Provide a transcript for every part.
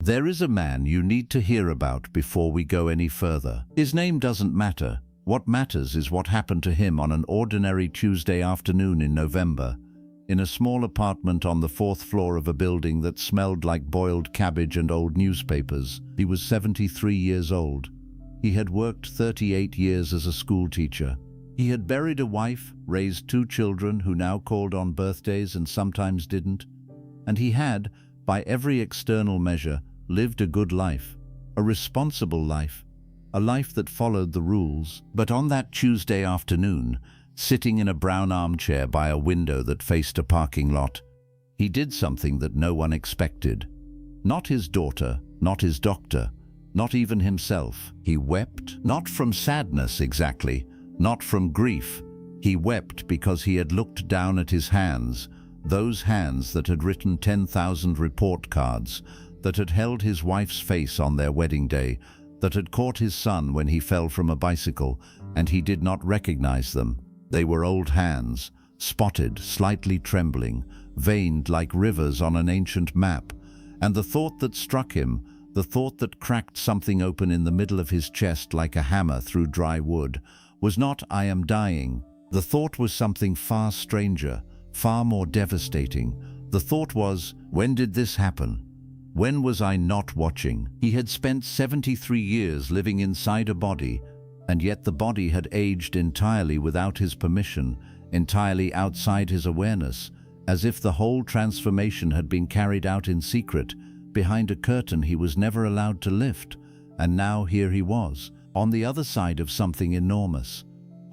There is a man you need to hear about before we go any further. His name doesn't matter. What matters is what happened to him on an ordinary Tuesday afternoon in November, in a small apartment on the 4th floor of a building that smelled like boiled cabbage and old newspapers. He was 73 years old. He had worked 38 years as a school teacher. He had buried a wife, raised 2 children who now called on birthdays and sometimes didn't, and he had, by every external measure, lived a good life, a responsible life, a life that followed the rules. But on that Tuesday afternoon, sitting in a brown armchair by a window that faced a parking lot, he did something that no one expected. Not his daughter, not his doctor, not even himself. He wept, not from sadness exactly, not from grief. He wept because he had looked down at his hands, those hands that had written 10,000 report cards, that had held his wife's face on their wedding day, that had caught his son when he fell from a bicycle, and he did not recognize them. They were old hands, spotted, slightly trembling, veined like rivers on an ancient map. And the thought that struck him, the thought that cracked something open in the middle of his chest like a hammer through dry wood, was not, "I am dying." The thought was something far stranger, far more devastating. The thought was, when did this happen? When was I not watching? He had spent 73 years living inside a body, and yet the body had aged entirely without his permission, entirely outside his awareness, as if the whole transformation had been carried out in secret, behind a curtain he was never allowed to lift. And now here he was, on the other side of something enormous,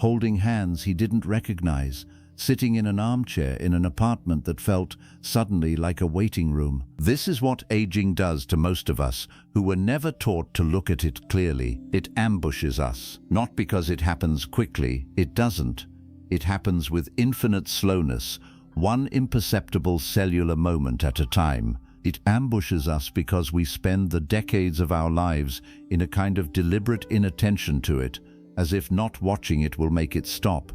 holding hands he didn't recognize, sitting in an armchair in an apartment that felt suddenly like a waiting room. This is what aging does to most of us who were never taught to look at it clearly. It ambushes us. Not because it happens quickly, it doesn't. It happens with infinite slowness, one imperceptible cellular moment at a time. It ambushes us because we spend the decades of our lives in a kind of deliberate inattention to it, as if not watching it will make it stop.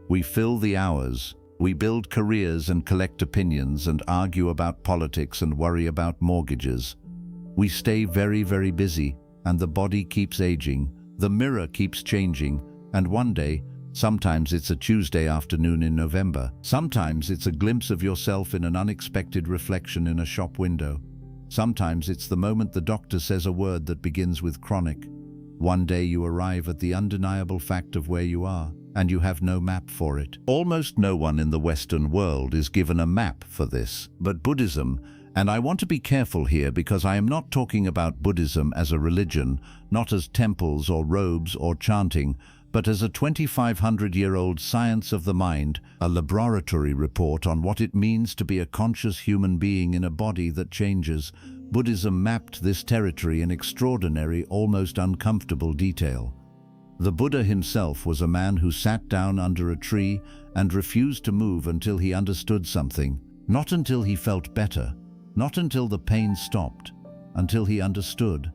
We fill the hours, we build careers and collect opinions and argue about politics and worry about mortgages. We stay very, very busy, and the body keeps aging, the mirror keeps changing, and one day, sometimes it's a Tuesday afternoon in November, sometimes it's a glimpse of yourself in an unexpected reflection in a shop window. Sometimes it's the moment the doctor says a word that begins with chronic. One day you arrive at the undeniable fact of where you are, and you have no map for it. Almost no one in the Western world is given a map for this. But Buddhism, and I want to be careful here because I am not talking about Buddhism as a religion, not as temples or robes or chanting, but as a 2,500-year-old science of the mind, a laboratory report on what it means to be a conscious human being in a body that changes. Buddhism mapped this territory in extraordinary, almost uncomfortable detail. The Buddha himself was a man who sat down under a tree and refused to move until he understood something, not until he felt better, not until the pain stopped, until he understood.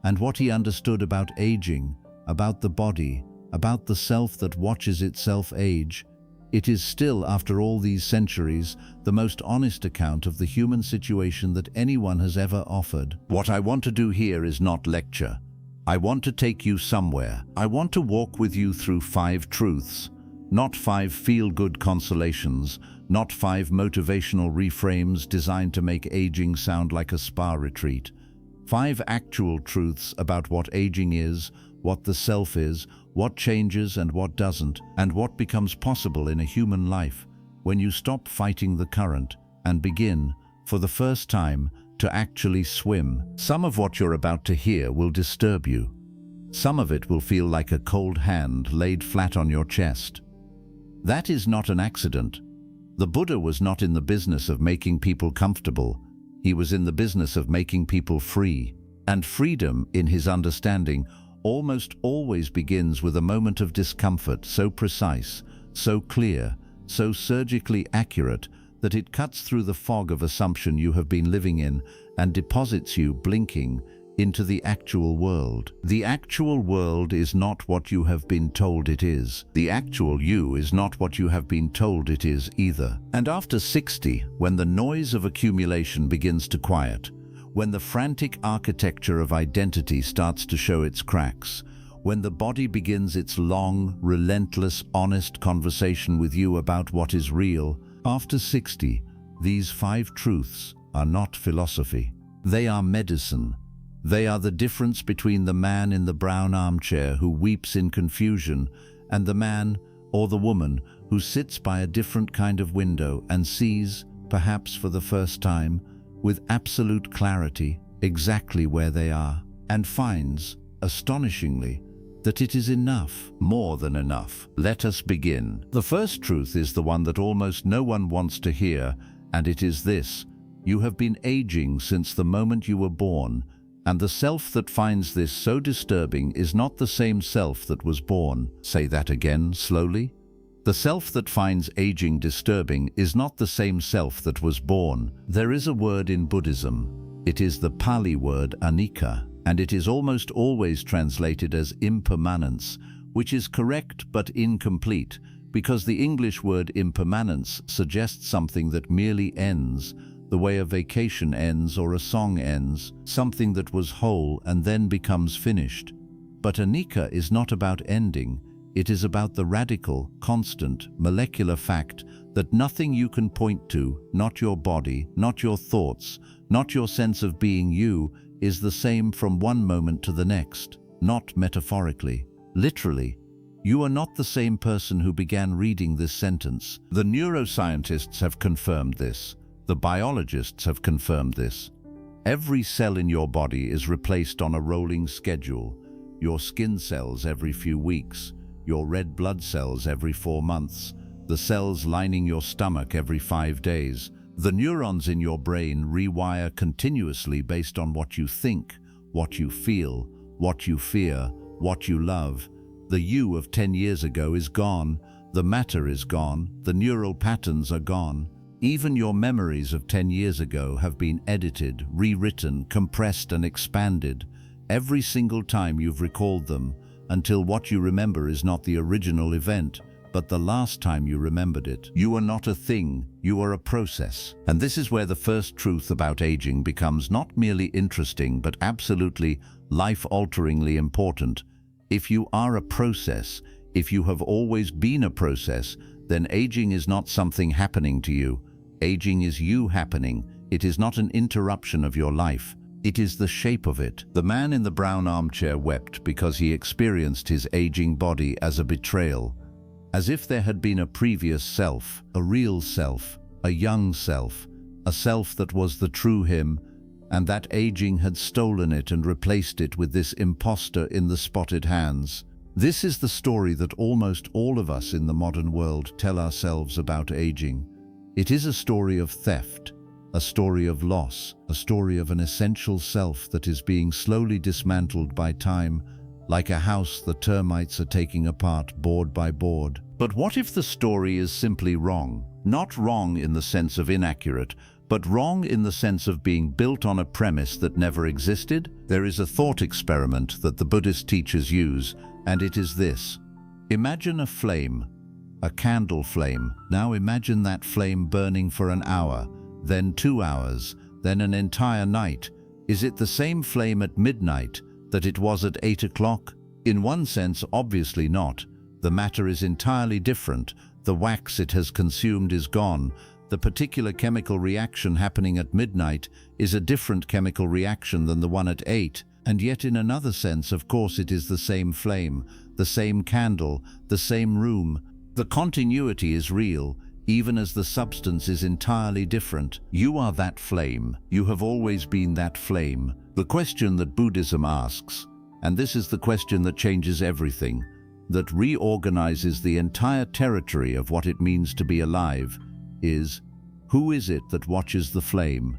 And what he understood about aging, about the body, about the self that watches itself age, it is still, after all these centuries, the most honest account of the human situation that anyone has ever offered. What I want to do here is not lecture. I want to take you somewhere. I want to walk with you through 5 truths, not 5 feel-good consolations, not 5 motivational reframes designed to make aging sound like a spa retreat. 5 actual truths about what aging is, what the self is, what changes and what doesn't, and what becomes possible in a human life when you stop fighting the current and begin, for the first time, to actually swim. Some of what you're about to hear will disturb you. Some of it will feel like a cold hand laid flat on your chest. That is not an accident. The Buddha was not in the business of making people comfortable. He was in the business of making people free. And freedom, in his understanding, almost always begins with a moment of discomfort so precise, so clear, so surgically accurate that it cuts through the fog of assumption you have been living in and deposits you, blinking, into the actual world. The actual world is not what you have been told it is. The actual you is not what you have been told it is either. And after 60, when the noise of accumulation begins to quiet, when the frantic architecture of identity starts to show its cracks, when the body begins its long, relentless, honest conversation with you about what is real. After 60, these 5 truths are not philosophy. They are medicine. They are the difference between the man in the brown armchair who weeps in confusion and the man or the woman who sits by a different kind of window and sees, perhaps for the first time, with absolute clarity, exactly where they are, and finds, astonishingly, that it is enough, more than enough. Let us begin. The first truth is the one that almost no one wants to hear, and it is this: you have been aging since the moment you were born, and the self that finds this so disturbing is not the same self that was born. Say that again, slowly. The self that finds aging disturbing is not the same self that was born. There is a word in Buddhism. It is the Pali word anicca, and it is almost always translated as impermanence, which is correct but incomplete, because the English word impermanence suggests something that merely ends, the way a vacation ends or a song ends, something that was whole and then becomes finished. But anicca is not about ending. It is about the radical, constant, molecular fact that nothing you can point to, not your body, not your thoughts, not your sense of being you, is the same from one moment to the next, not metaphorically. Literally, you are not the same person who began reading this sentence. The neuroscientists have confirmed this. The biologists have confirmed this. Every cell in your body is replaced on a rolling schedule. Your skin cells every few weeks, your red blood cells every 4 months, the cells lining your stomach every 5 days. The neurons in your brain rewire continuously based on what you think, what you feel, what you fear, what you love. The you of 10 years ago is gone, the matter is gone, the neural patterns are gone. Even your memories of 10 years ago have been edited, rewritten, compressed and expanded every single time you've recalled them, until what you remember is not the original event, but the last time you remembered it. You are not a thing, you are a process. And this is where the first truth about aging becomes not merely interesting, but absolutely life-alteringly important. If you are a process, if you have always been a process, then aging is not something happening to you. Aging is you happening. It is not an interruption of your life. It is the shape of it. The man in the brown armchair wept because he experienced his aging body as a betrayal, as if there had been a previous self, a real self, a young self, a self that was the true him, and that aging had stolen it and replaced it with this imposter in the spotted hands. This is the story that almost all of us in the modern world tell ourselves about aging. It is a story of theft, a story of loss, a story of an essential self that is being slowly dismantled by time, like a house the termites are taking apart board by board. But what if the story is simply wrong? Not wrong in the sense of inaccurate, but wrong in the sense of being built on a premise that never existed? There is a thought experiment that the Buddhist teachers use, and it is this. Imagine a flame, a candle flame. Now imagine that flame burning for an hour, then 2 hours, then an entire night. Is it the same flame at midnight that it was at 8 o'clock? In one sense, obviously not. The matter is entirely different. The wax it has consumed is gone. The particular chemical reaction happening at midnight is a different chemical reaction than the one at 8. And yet in another sense, of course, it is the same flame, the same candle, the same room. The continuity is real, even as the substance is entirely different. You are that flame. You have always been that flame. The question that Buddhism asks, and this is the question that changes everything, that reorganizes the entire territory of what it means to be alive, is, who is it that watches the flame?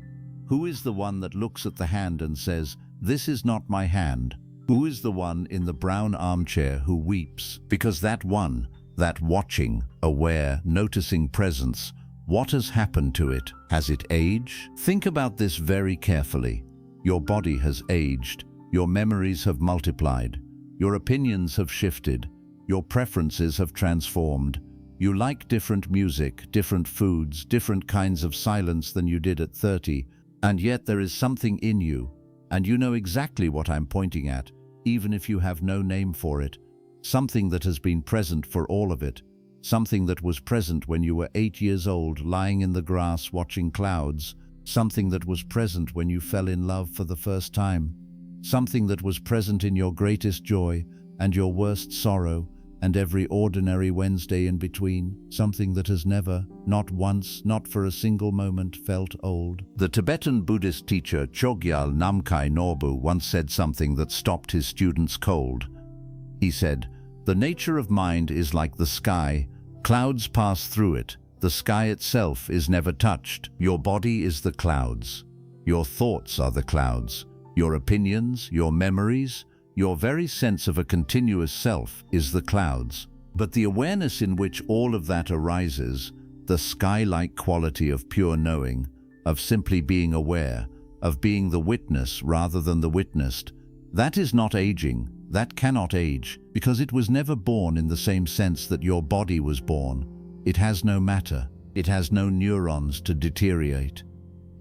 Who is the one that looks at the hand and says, "This is not my hand"? Who is the one in the brown armchair who weeps? Because that one, that watching, aware, noticing presence, what has happened to it? Has it aged? Think about this very carefully. Your body has aged. Your memories have multiplied. Your opinions have shifted. Your preferences have transformed. You like different music, different foods, different kinds of silence than you did at 30. And yet there is something in you, and you know exactly what I'm pointing at, even if you have no name for it, something that has been present for all of it, something that was present when you were 8 years old, lying in the grass watching clouds, something that was present when you fell in love for the first time, something that was present in your greatest joy and your worst sorrow, and every ordinary Wednesday in between, something that has never, not once, not for a single moment, felt old. The Tibetan Buddhist teacher Chogyal Namkhai Norbu once said something that stopped his students cold. He said, "The nature of mind is like the sky. Clouds pass through it. The sky itself is never touched. Your body is the clouds. Your thoughts are the clouds. Your opinions, your memories, your very sense of a continuous self is the clouds. But the awareness in which all of that arises, the sky-like quality of pure knowing, of simply being aware, of being the witness rather than the witnessed, that is not aging, that cannot age, because it was never born in the same sense that your body was born. It has no matter, it has no neurons to deteriorate.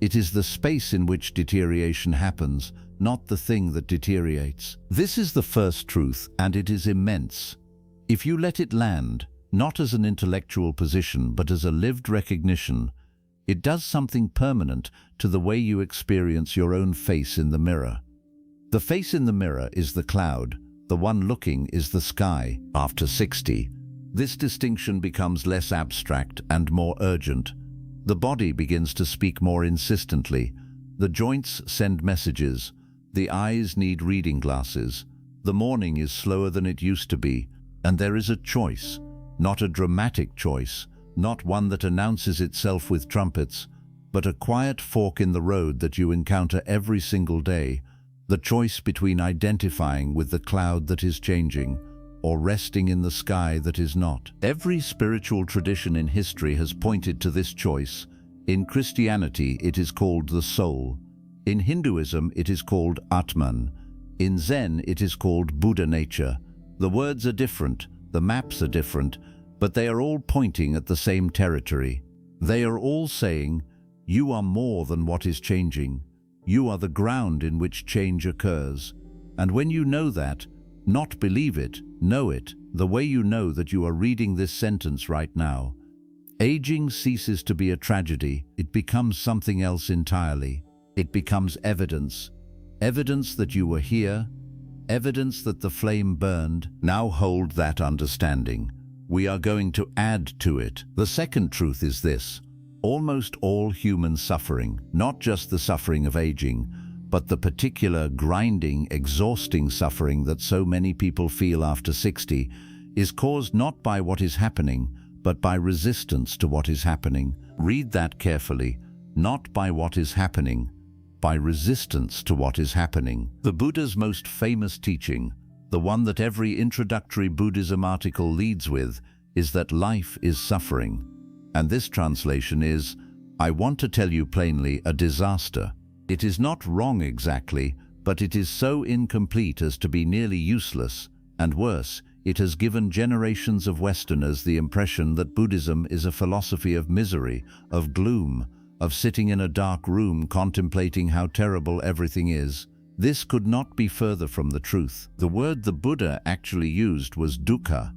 It is the space in which deterioration happens, not the thing that deteriorates. This is the first truth, and it is immense. If you let it land, not as an intellectual position but as a lived recognition, it does something permanent to the way you experience your own face in the mirror. The face in the mirror is the cloud, the one looking is the sky. After 60, this distinction becomes less abstract and more urgent. The body begins to speak more insistently. The joints send messages. The eyes need reading glasses. The morning is slower than it used to be, and there is a choice, not a dramatic choice, not one that announces itself with trumpets, but a quiet fork in the road that you encounter every single day, the choice between identifying with the cloud that is changing or resting in the sky that is not. Every spiritual tradition in history has pointed to this choice. In Christianity, it is called the soul. In Hinduism, it is called Atman. In Zen, it is called Buddha nature. The words are different, the maps are different, but they are all pointing at the same territory. They are all saying, you are more than what is changing. You are the ground in which change occurs. And when you know that, not believe it, know it, the way you know that you are reading this sentence right now, aging ceases to be a tragedy. It becomes something else entirely. It becomes evidence. Evidence that you were here, evidence that the flame burned. Now hold that understanding. We are going to add to it. The second truth is this: almost all human suffering, not just the suffering of aging, but the particular grinding, exhausting suffering that so many people feel after 60, is caused not by what is happening, but by resistance to what is happening. Read that carefully. Not by what is happening, by resistance to what is happening. The Buddha's most famous teaching, the one that every introductory Buddhism article leads with, is that life is suffering. And this translation is, I want to tell you plainly, a disaster. It is not wrong exactly, but it is so incomplete as to be nearly useless, and worse, it has given generations of Westerners the impression that Buddhism is a philosophy of misery, of gloom, of sitting in a dark room contemplating how terrible everything is. This could not be further from the truth. The word the Buddha actually used was dukkha,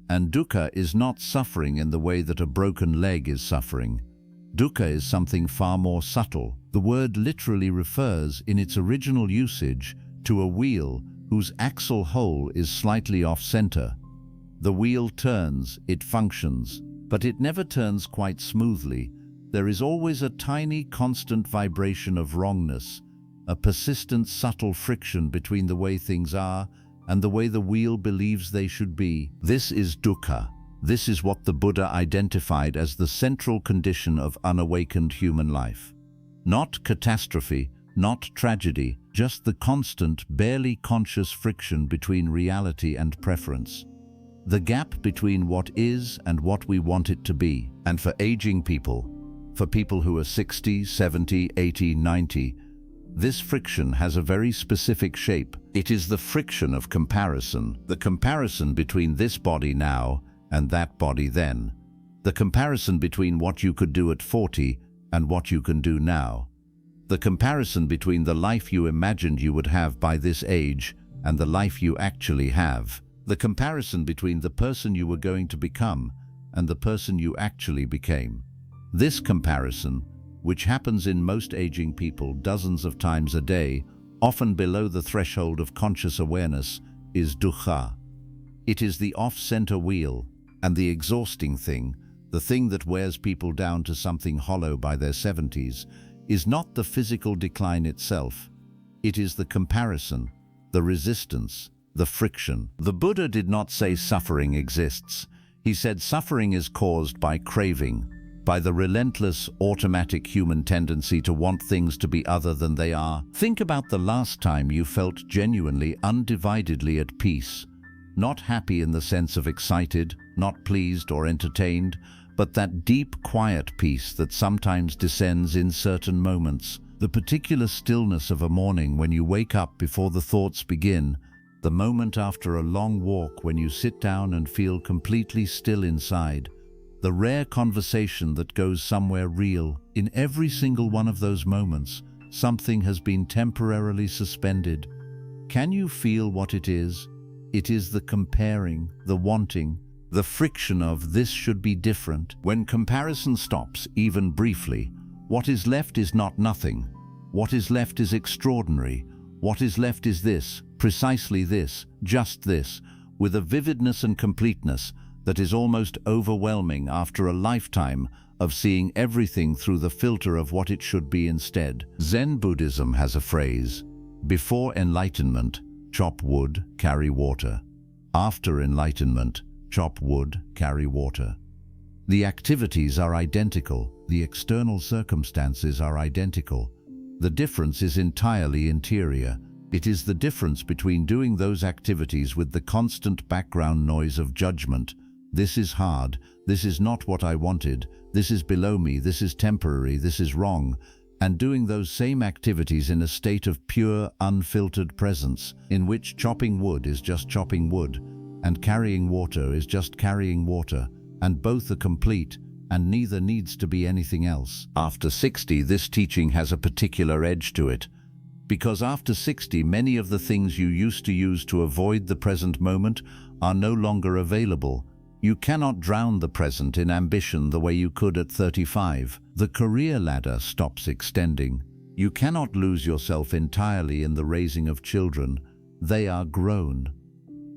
and dukkha is not suffering in the way that a broken leg is suffering. Dukkha is something far more subtle. The word literally refers, in its original usage, to a wheel whose axle hole is slightly off-center. The wheel turns, it functions, but it never turns quite smoothly. There is always a tiny, constant vibration of wrongness, a persistent, subtle friction between the way things are and the way the wheel believes they should be. This is dukkha. This is what the Buddha identified as the central condition of unawakened human life. Not catastrophe, not tragedy, just the constant, barely conscious friction between reality and preference. The gap between what is and what we want it to be. And for aging people, for people who are 60, 70, 80, 90, this friction has a very specific shape. It is the friction of comparison, the comparison between this body now and that body then, the comparison between what you could do at 40 and what you can do now, The comparison between the life you imagined you would have by this age and the life you actually have. The comparison between the person you were going to become and the person you actually became. This comparison, which happens in most aging people dozens of times a day, often below the threshold of conscious awareness, is dukkha. It is the off-center wheel, and the exhausting thing, the thing that wears people down to something hollow by their 70s, is not the physical decline itself. It is the comparison, the resistance, the friction. The Buddha did not say suffering exists. He said suffering is caused by craving, by the relentless, automatic human tendency to want things to be other than they are. Think about the last time you felt genuinely, undividedly at peace. Not happy in the sense of excited, not pleased or entertained, but that deep, quiet peace that sometimes descends in certain moments. The particular stillness of a morning when you wake up before the thoughts begin, the moment after a long walk when you sit down and feel completely still inside, the rare conversation that goes somewhere real. In every single one of those moments, something has been temporarily suspended. Can you feel what it is? It is the comparing, the wanting, the friction of this should be different. When comparison stops, even briefly, what is left is not nothing. What is left is extraordinary. What is left is this, precisely this, just this, with a vividness and completeness that is almost overwhelming after a lifetime of seeing everything through the filter of what it should be instead. Zen Buddhism has a phrase: before enlightenment, chop wood, carry water. After enlightenment, chop wood, carry water. The activities are identical, the external circumstances are identical. The difference is entirely interior. It is the difference between doing those activities with the constant background noise of judgment. This is hard, this is not what I wanted, this is below me, this is temporary, this is wrong, and doing those same activities in a state of pure, unfiltered presence, in which chopping wood is just chopping wood, and carrying water is just carrying water, and both are complete, and neither needs to be anything else. After 60, this teaching has a particular edge to it, because after 60, many of the things you used to use to avoid the present moment are no longer available. You cannot drown the present in ambition the way you could at 35. The career ladder stops extending. You cannot lose yourself entirely in the raising of children. They are grown.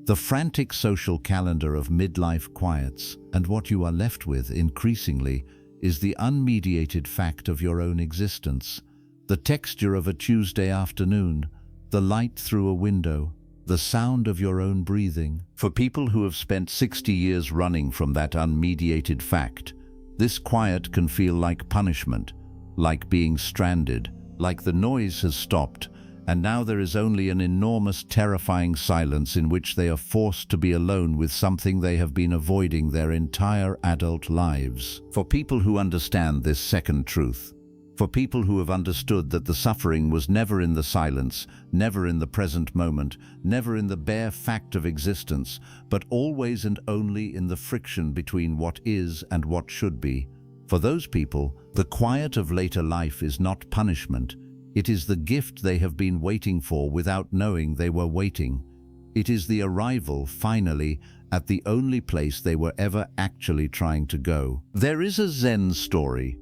The frantic social calendar of midlife quiets, and what you are left with, increasingly, is the unmediated fact of your own existence. The texture of a Tuesday afternoon, the light through a window, the sound of your own breathing. For people who have spent 60 years running from that unmediated fact, this quiet can feel like punishment, like being stranded, like the noise has stopped, and now there is only an enormous, terrifying silence in which they are forced to be alone with something they have been avoiding their entire adult lives. For people who understand this second truth, for people who have understood that the suffering was never in the silence, never in the present moment, never in the bare fact of existence, but always and only in the friction between what is and what should be, for those people, the quiet of later life is not punishment. It is the gift they have been waiting for without knowing they were waiting. It is the arrival, finally, at the only place they were ever actually trying to go. There is a Zen story,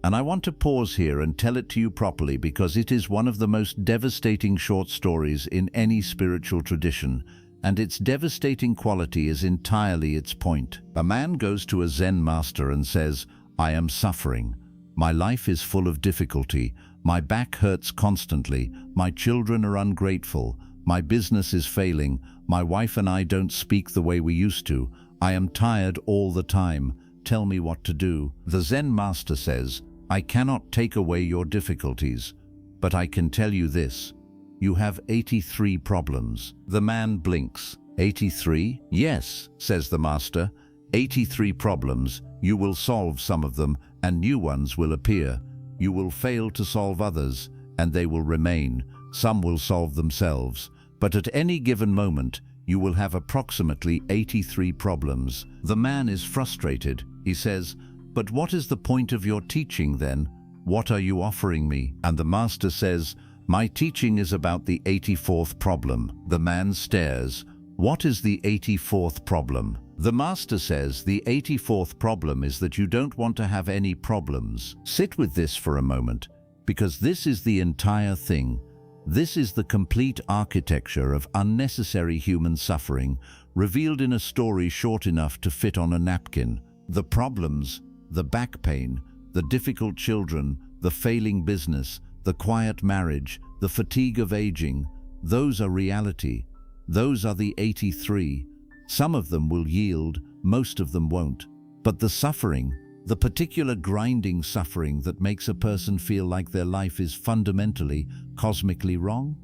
and I want to pause here and tell it to you properly because it is one of the most devastating short stories in any spiritual tradition, and its devastating quality is entirely its point. A man goes to a Zen master and says, "I am suffering. My life is full of difficulty. My back hurts constantly. My children are ungrateful. My business is failing. My wife and I don't speak the way we used to. I am tired all the time. Tell me what to do." The Zen master says, "I cannot take away your difficulties, but I can tell you this. You have 83 problems." The man blinks. 83? "Yes," says the master. 83 problems. You will solve some of them, and new ones will appear. You will fail to solve others, and they will remain. Some will solve themselves. But at any given moment, you will have approximately 83 problems. The man is frustrated. He says, "But what is the point of your teaching then? "What are you offering me?" And the master says, "My teaching is about the 84th problem." The man stares. "What is the 84th problem?" The master says, "The 84th problem is that you don't want to have any problems." Sit with this for a moment, because this is the entire thing. This is the complete architecture of unnecessary human suffering, revealed in a story short enough to fit on a napkin. The problems, the back pain, the difficult children, the failing business, the quiet marriage, the fatigue of aging, those are reality. Those are the 83. Some of them will yield, most of them won't. But the suffering, the particular grinding suffering that makes a person feel like their life is fundamentally, cosmically wrong,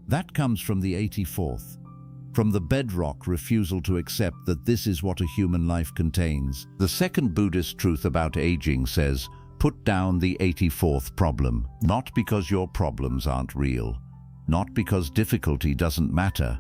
that comes from the 84th. From the bedrock refusal to accept that this is what a human life contains. The second Buddhist truth about aging says, put down the 84th problem. Not because your problems aren't real, not because difficulty doesn't matter,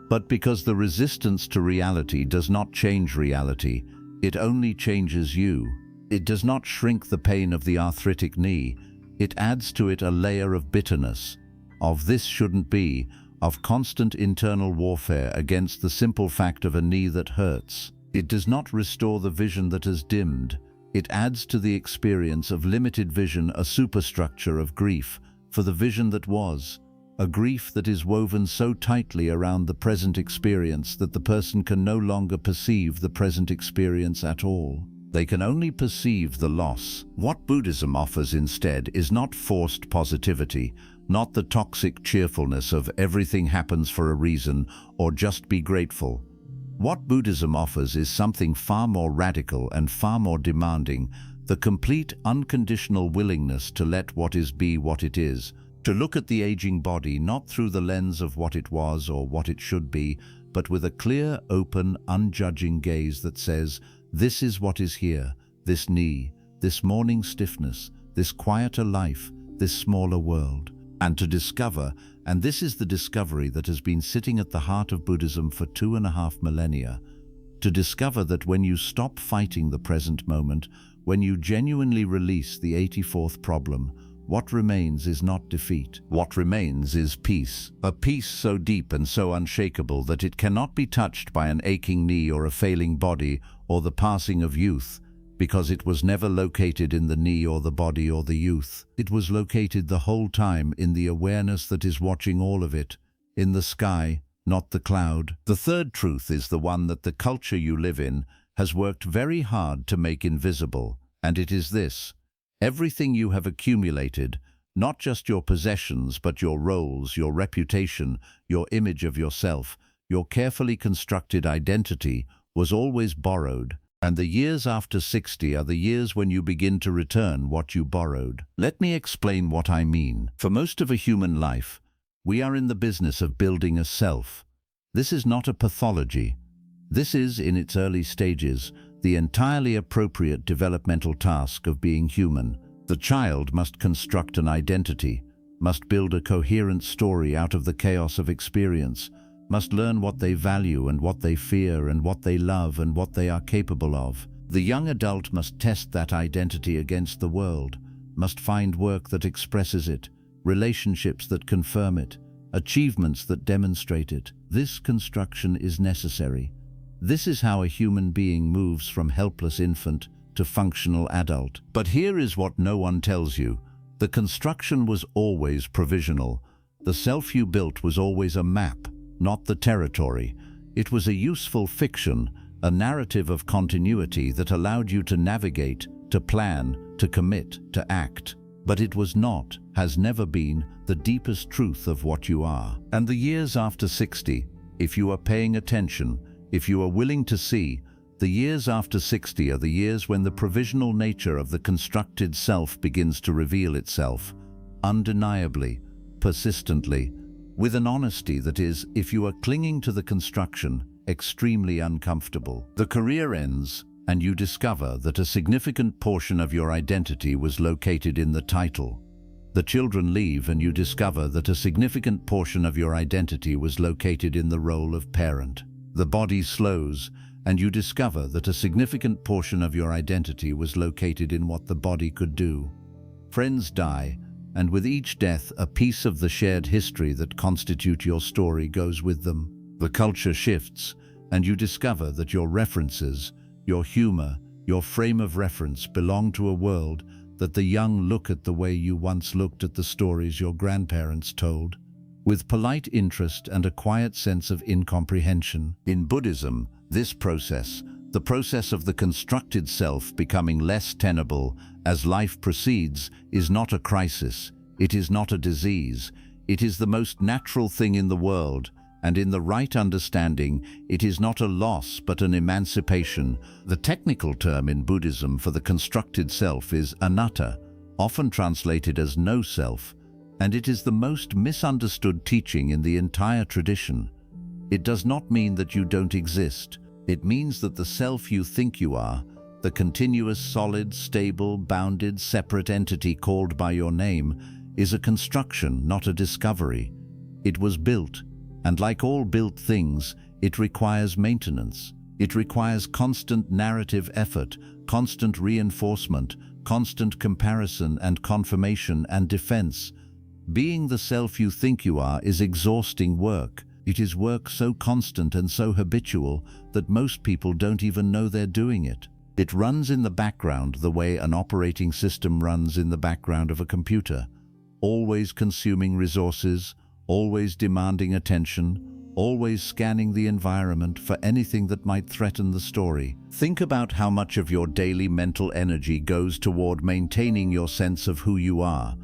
but because the resistance to reality does not change reality, it only changes you. It does not shrink the pain of the arthritic knee, it adds to it a layer of bitterness, of "this shouldn't be," of constant internal warfare against the simple fact of a knee that hurts. It does not restore the vision that has dimmed, it adds to the experience of limited vision a superstructure of grief for the vision that was, a grief that is woven so tightly around the present experience that the person can no longer perceive the present experience at all. They can only perceive the loss. What Buddhism offers instead is not forced positivity, not the toxic cheerfulness of everything happens for a reason or just be grateful. What Buddhism offers is something far more radical and far more demanding, the complete unconditional willingness to let what is be what it is, to look at the aging body not through the lens of what it was or what it should be, but with a clear, open, unjudging gaze that says, this is what is here, this knee, this morning stiffness, this quieter life, this smaller world. And to discover, and this is the discovery that has been sitting at the heart of Buddhism for 2.5 millennia, to discover that when you stop fighting the present moment, when you genuinely release the 84th problem, what remains is not defeat. What remains is peace. A peace so deep and so unshakable that it cannot be touched by an aching knee or a failing body or the passing of youth, because it was never located in the knee or the body or the youth. It was located the whole time in the awareness that is watching all of it, in the sky, not the cloud. The third truth is the one that the culture you live in has worked very hard to make invisible, and it is this: everything you have accumulated, not just your possessions, but your roles, your reputation, your image of yourself, your carefully constructed identity, was always borrowed. And the years after 60 are the years when you begin to return what you borrowed. Let me explain what I mean. For most of a human life, we are in the business of building a self. This is not a pathology. This is, in its early stages, the entirely appropriate developmental task of being human. The child must construct an identity, must build a coherent story out of the chaos of experience, must learn what they value and what they fear and what they love and what they are capable of. The young adult must test that identity against the world, must find work that expresses it, relationships that confirm it, achievements that demonstrate it. This construction is necessary. This is how a human being moves from helpless infant to functional adult. But here is what no one tells you. The construction was always provisional. The self you built was always a map, not the territory. It was a useful fiction, a narrative of continuity that allowed you to navigate, to plan, to commit, to act. But it was not, has never been, the deepest truth of what you are. And the years after 60, if you are paying attention, if you are willing to see, the years after 60 are the years when the provisional nature of the constructed self begins to reveal itself, undeniably, persistently, with an honesty that is, if you are clinging to the construction, extremely uncomfortable. The career ends, and you discover that a significant portion of your identity was located in the title. The children leave, and you discover that a significant portion of your identity was located in the role of parent. The body slows, and you discover that a significant portion of your identity was located in what the body could do. Friends die, and with each death, a piece of the shared history that constitute your story goes with them. The culture shifts, and you discover that your references, your humor, your frame of reference belong to a world that the young look at the way you once looked at the stories your grandparents told, with polite interest and a quiet sense of incomprehension. In Buddhism, this process, the process of the constructed self becoming less tenable as life proceeds, is not a crisis, it is not a disease, it is the most natural thing in the world, and in the right understanding, it is not a loss but an emancipation. The technical term in Buddhism for the constructed self is anatta, often translated as no self, and it is the most misunderstood teaching in the entire tradition. It does not mean that you don't exist. It means that the self you think you are, the continuous, solid, stable, bounded, separate entity called by your name, is a construction, not a discovery. It was built, and like all built things, it requires maintenance. It requires constant narrative effort, constant reinforcement, constant comparison and confirmation and defense. Being the self you think you are is exhausting work. It is work so constant and so habitual that most people don't even know they're doing it. It runs in the background the way an operating system runs in the background of a computer, always consuming resources, always demanding attention, always scanning the environment for anything that might threaten the story. Think about how much of your daily mental energy goes toward maintaining your sense of who you are.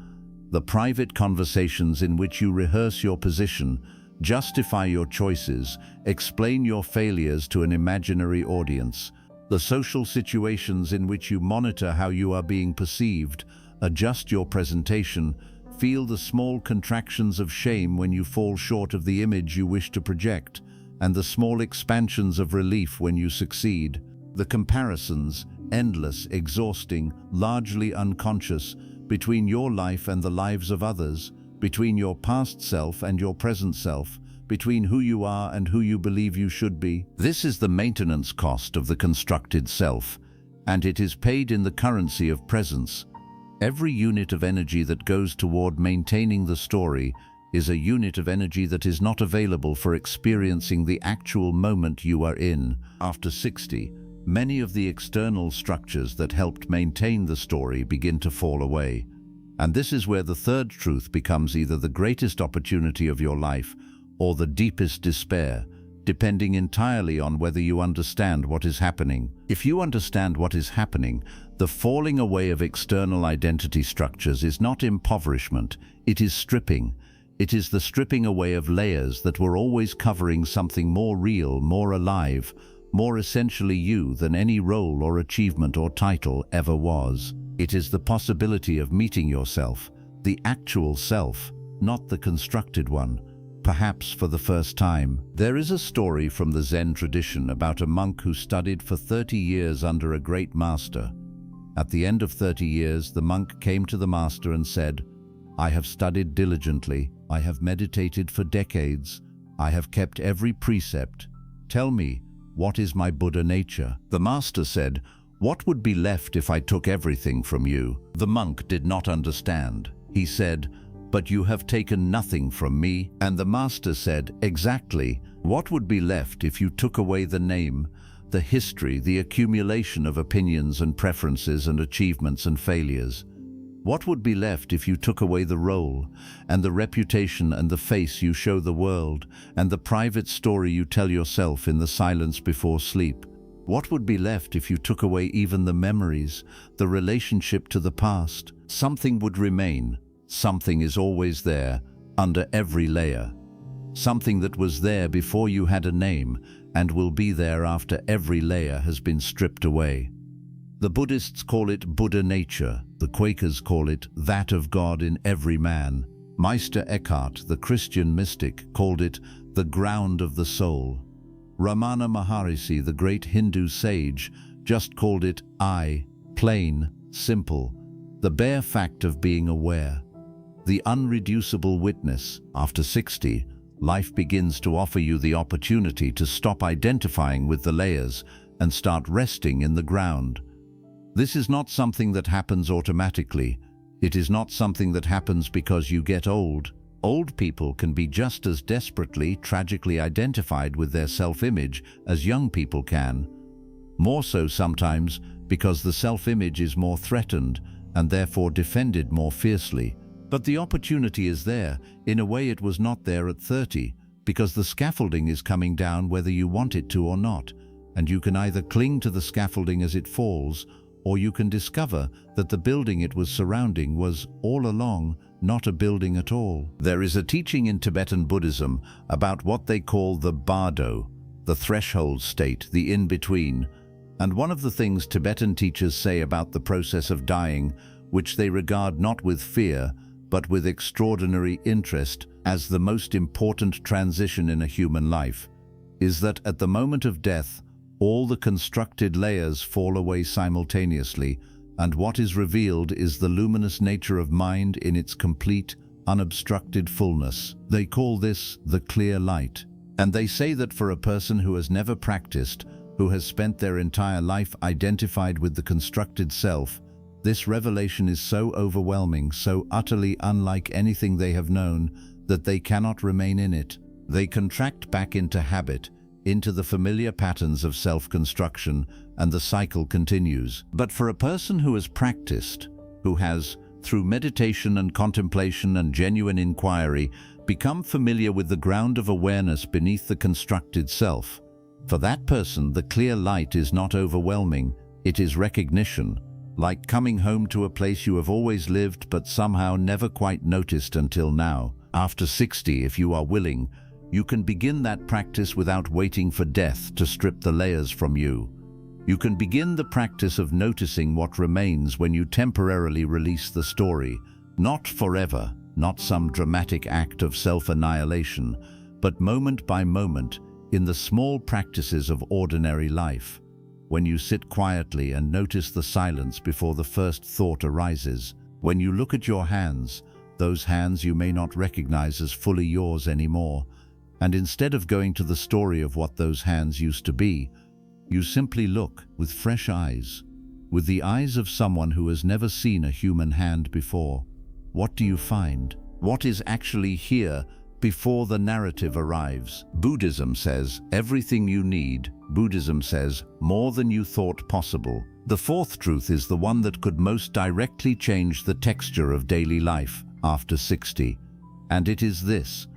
The private conversations in which you rehearse your position, justify your choices, explain your failures to an imaginary audience. The social situations in which you monitor how you are being perceived, adjust your presentation, feel the small contractions of shame when you fall short of the image you wish to project, and the small expansions of relief when you succeed. The comparisons, endless, exhausting, largely unconscious, between your life and the lives of others, between your past self and your present self, between who you are and who you believe you should be. This is the maintenance cost of the constructed self, and it is paid in the currency of presence. Every unit of energy that goes toward maintaining the story is a unit of energy that is not available for experiencing the actual moment you are in. After 60, many of the external structures that helped maintain the story begin to fall away. And this is where the third truth becomes either the greatest opportunity of your life or the deepest despair, depending entirely on whether you understand what is happening. If you understand what is happening, the falling away of external identity structures is not impoverishment, it is stripping. It is the stripping away of layers that were always covering something more real, more alive, more essentially you than any role or achievement or title ever was. It is the possibility of meeting yourself, the actual self, not the constructed one, perhaps for the first time. There is a story from the Zen tradition about a monk who studied for 30 years under a great master. At the end of 30 years, the monk came to the master and said, "I have studied diligently, I have meditated for decades, I have kept every precept. Tell me, what is my Buddha nature?" The master said, "What would be left if I took everything from you?" The monk did not understand. He said, "But you have taken nothing from me." And the master said, "Exactly. What would be left if you took away the name, the history, the accumulation of opinions and preferences and achievements and failures? What would be left if you took away the role, and the reputation and the face you show the world, and the private story you tell yourself in the silence before sleep? What would be left if you took away even the memories, the relationship to the past? Something would remain. Something is always there, under every layer. Something that was there before you had a name, and will be there after every layer has been stripped away. The Buddhists call it Buddha nature. The Quakers call it that of God in every man. Meister Eckhart, the Christian mystic, called it the ground of the soul. Ramana Maharishi, the great Hindu sage, just called it I, plain, simple, the bare fact of being aware. The unreducible witness. After 60, life begins to offer you the opportunity to stop identifying with the layers and start resting in the ground. This is not something that happens automatically. It is not something that happens because you get old. Old people can be just as desperately, tragically identified with their self-image as young people can. More so sometimes because the self-image is more threatened and therefore defended more fiercely. But the opportunity is there in a way it was not there at 30, because the scaffolding is coming down whether you want it to or not, and you can either cling to the scaffolding as it falls, or you can discover that the building it was surrounding was, all along, not a building at all. There is a teaching in Tibetan Buddhism about what they call the bardo, the threshold state, the in-between. And one of the things Tibetan teachers say about the process of dying, which they regard not with fear, but with extraordinary interest as the most important transition in a human life, is that at the moment of death, all the constructed layers fall away simultaneously, and what is revealed is the luminous nature of mind in its complete, unobstructed fullness. They call this the clear light. And they say that for a person who has never practiced, who has spent their entire life identified with the constructed self, this revelation is so overwhelming, so utterly unlike anything they have known, that they cannot remain in it. They contract back into habit, into the familiar patterns of self-construction, and the cycle continues. But for a person who has practiced, who has, through meditation and contemplation and genuine inquiry, become familiar with the ground of awareness beneath the constructed self, for that person the clear light is not overwhelming, it is recognition, like coming home to a place you have always lived but somehow never quite noticed until now. After 60, if you are willing, you can begin that practice without waiting for death to strip the layers from you. You can begin the practice of noticing what remains when you temporarily release the story, not forever, not some dramatic act of self-annihilation, but moment by moment, in the small practices of ordinary life. When you sit quietly and notice the silence before the first thought arises, when you look at your hands, those hands you may not recognize as fully yours anymore, and instead of going to the story of what those hands used to be, you simply look with fresh eyes, with the eyes of someone who has never seen a human hand before. What do you find? What is actually here before the narrative arrives? Buddhism says everything you need. Buddhism says more than you thought possible. The fourth truth is the one that could most directly change the texture of daily life after 60, and it is this: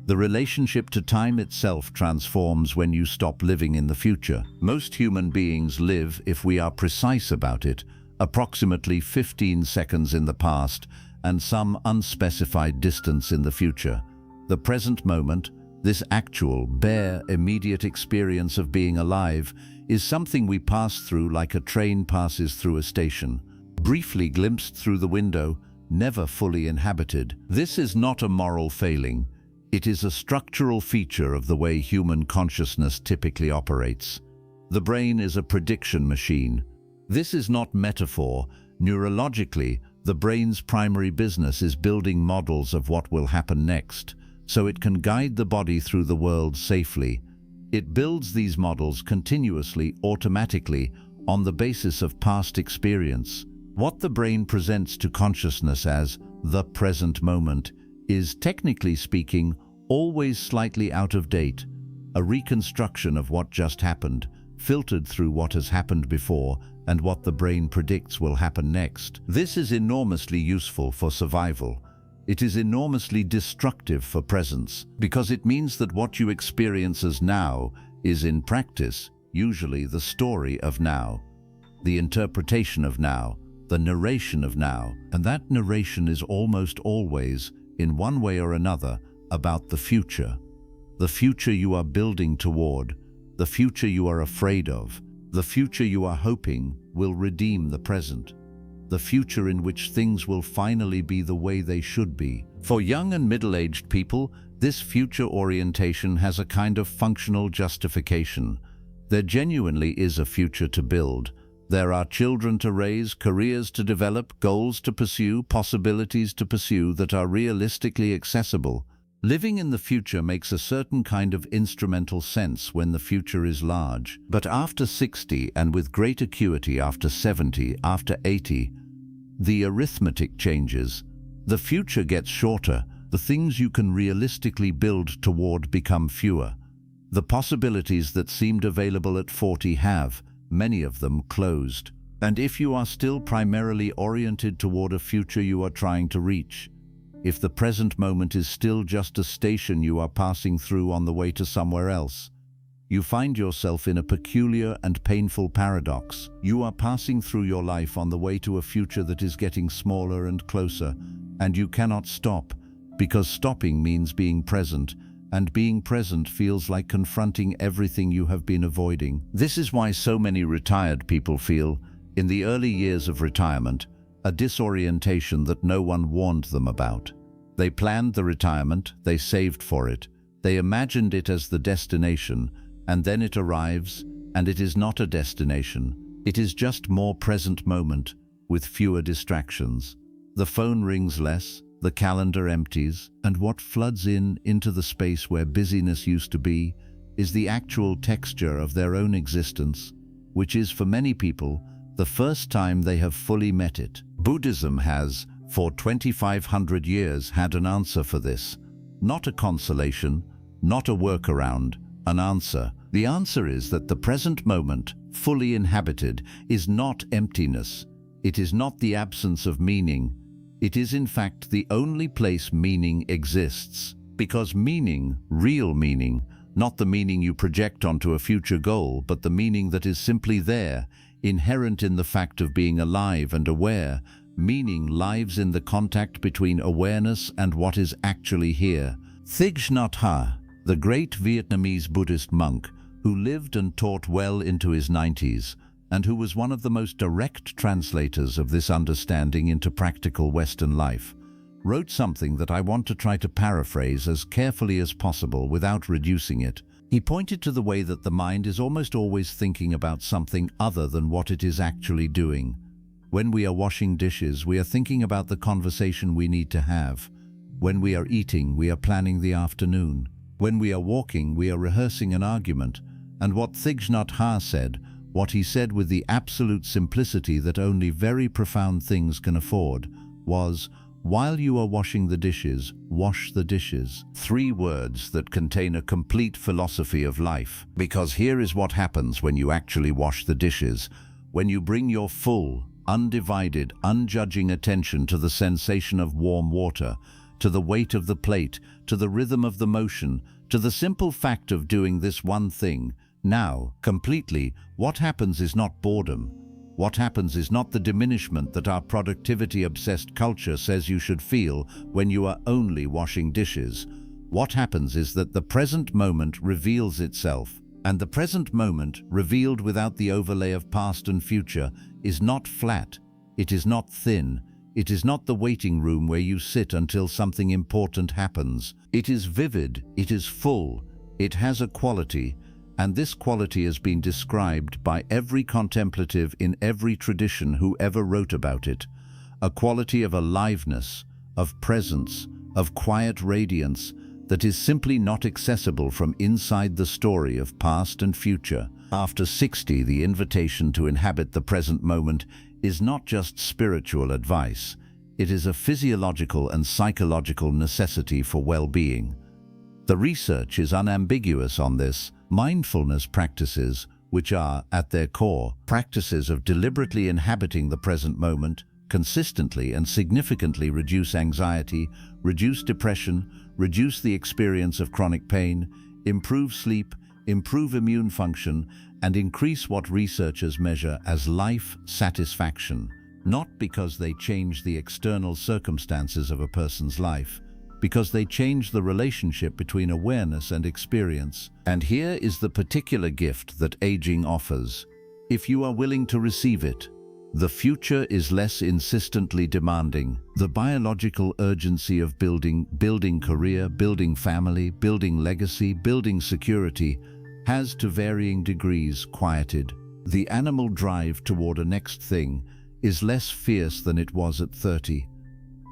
the relationship to time itself transforms when you stop living in the future. Most human beings live, if we are precise about it, approximately 15 seconds in the past and some unspecified distance in the future. The present moment, this actual, bare, immediate experience of being alive, is something we pass through like a train passes through a station, briefly glimpsed through the window, never fully inhabited. This is not a moral failing. It is a structural feature of the way human consciousness typically operates. The brain is a prediction machine. This is not metaphor. Neurologically, the brain's primary business is building models of what will happen next, so it can guide the body through the world safely. It builds these models continuously, automatically, on the basis of past experience. What the brain presents to consciousness as the present moment is, technically speaking, always slightly out of date, a reconstruction of what just happened, filtered through what has happened before and what the brain predicts will happen next. This is enormously useful for survival. It is enormously destructive for presence, because it means that what you experience as now is, in practice, usually the story of now, the interpretation of now, the narration of now, and that narration is almost always, in one way or another, about the future you are building toward, the future you are afraid of, the future you are hoping will redeem the present, the future in which things will finally be the way they should be. For young and middle-aged people, this future orientation has a kind of functional justification. There genuinely is a future to build. There are children to raise, careers to develop, goals to pursue, possibilities to pursue that are realistically accessible. Living in the future makes a certain kind of instrumental sense when the future is large. But after 60, and with great acuity after 70, after 80, The arithmetic changes. The future gets shorter. The things you can realistically build toward become fewer. The possibilities that seemed available at 40 have, many of them, closed. And if you are still primarily oriented toward a future you are trying to reach, if the present moment is still just a station you are passing through on the way to somewhere else, you find yourself in a peculiar and painful paradox. You are passing through your life on the way to a future that is getting smaller and closer, and you cannot stop, because stopping means being present, and being present feels like confronting everything you have been avoiding. This is why so many retired people feel, in the early years of retirement, a disorientation that no one warned them about. They planned the retirement, they saved for it, they imagined it as the destination, and then it arrives, and it is not a destination. It is just more present moment, with fewer distractions. The phone rings less, the calendar empties, and what floods into the space where busyness used to be is the actual texture of their own existence, which is, for many people, the first time they have fully met it. Buddhism has, for 2,500 years, had an answer for this. Not a consolation, not a workaround, an answer. The answer is that the present moment, fully inhabited, is not emptiness. It is not the absence of meaning. It is in fact the only place meaning exists. Because meaning, real meaning, not the meaning you project onto a future goal, but the meaning that is simply there, inherent in the fact of being alive and aware, meaning lives in the contact between awareness and what is actually here. Thich Nhat Hanh, the great Vietnamese Buddhist monk who lived and taught well into his 90s, and who was one of the most direct translators of this understanding into practical Western life, wrote something that I want to try to paraphrase as carefully as possible without reducing it. He pointed to the way that the mind is almost always thinking about something other than what it is actually doing. When we are washing dishes, we are thinking about the conversation we need to have. When we are eating, we are planning the afternoon. When we are walking, we are rehearsing an argument. And what Thich Nhat Hanh said, what he said with the absolute simplicity that only very profound things can afford, was, while you are washing the dishes, wash the dishes. 3 words that contain a complete philosophy of life. Because here is what happens when you actually wash the dishes. When you bring your full, undivided, unjudging attention to the sensation of warm water, to the weight of the plate, to the rhythm of the motion, to the simple fact of doing this one thing, now, completely, what happens is not boredom. What happens is not the diminishment that our productivity-obsessed culture says you should feel when you are only washing dishes. What happens is that the present moment reveals itself, and the present moment, revealed without the overlay of past and future, is not flat, it is not thin, it is not the waiting room where you sit until something important happens. It is vivid, it is full, it has a quality, and this quality has been described by every contemplative in every tradition who ever wrote about it. A quality of aliveness, of presence, of quiet radiance that is simply not accessible from inside the story of past and future. After 60, the invitation to inhabit the present moment is not just spiritual advice. It is a physiological and psychological necessity for well-being. The research is unambiguous on this. Mindfulness practices, which are, at their core, practices of deliberately inhabiting the present moment, consistently and significantly reduce anxiety, reduce depression, reduce the experience of chronic pain, improve sleep, improve immune function, and increase what researchers measure as life satisfaction, not because they change the external circumstances of a person's life, because they change the relationship between awareness and experience. And here is the particular gift that aging offers, if you are willing to receive it. The future is less insistently demanding. The biological urgency of building career, building family, building legacy, building security has to varying degrees quieted. The animal drive toward a next thing is less fierce than it was at 30.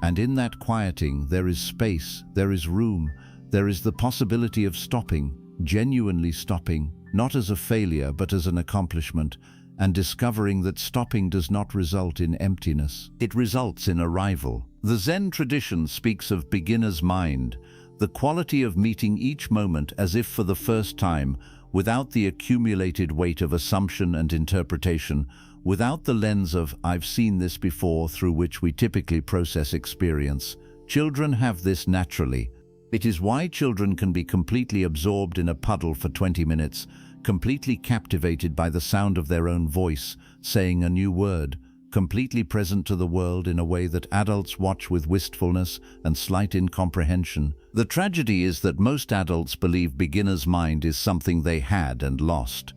And in that quieting, there is space, there is room, there is the possibility of stopping, genuinely stopping, not as a failure but as an accomplishment, and discovering that stopping does not result in emptiness. It results in arrival. The Zen tradition speaks of beginner's mind, the quality of meeting each moment as if for the first time, without the accumulated weight of assumption and interpretation, without the lens of "I've seen this before" through which we typically process experience. Children have this naturally. It is why children can be completely absorbed in a puddle for 20 minutes, completely captivated by the sound of their own voice, saying a new word, completely present to the world in a way that adults watch with wistfulness and slight incomprehension. The tragedy is that most adults believe beginner's mind is something they had and lost.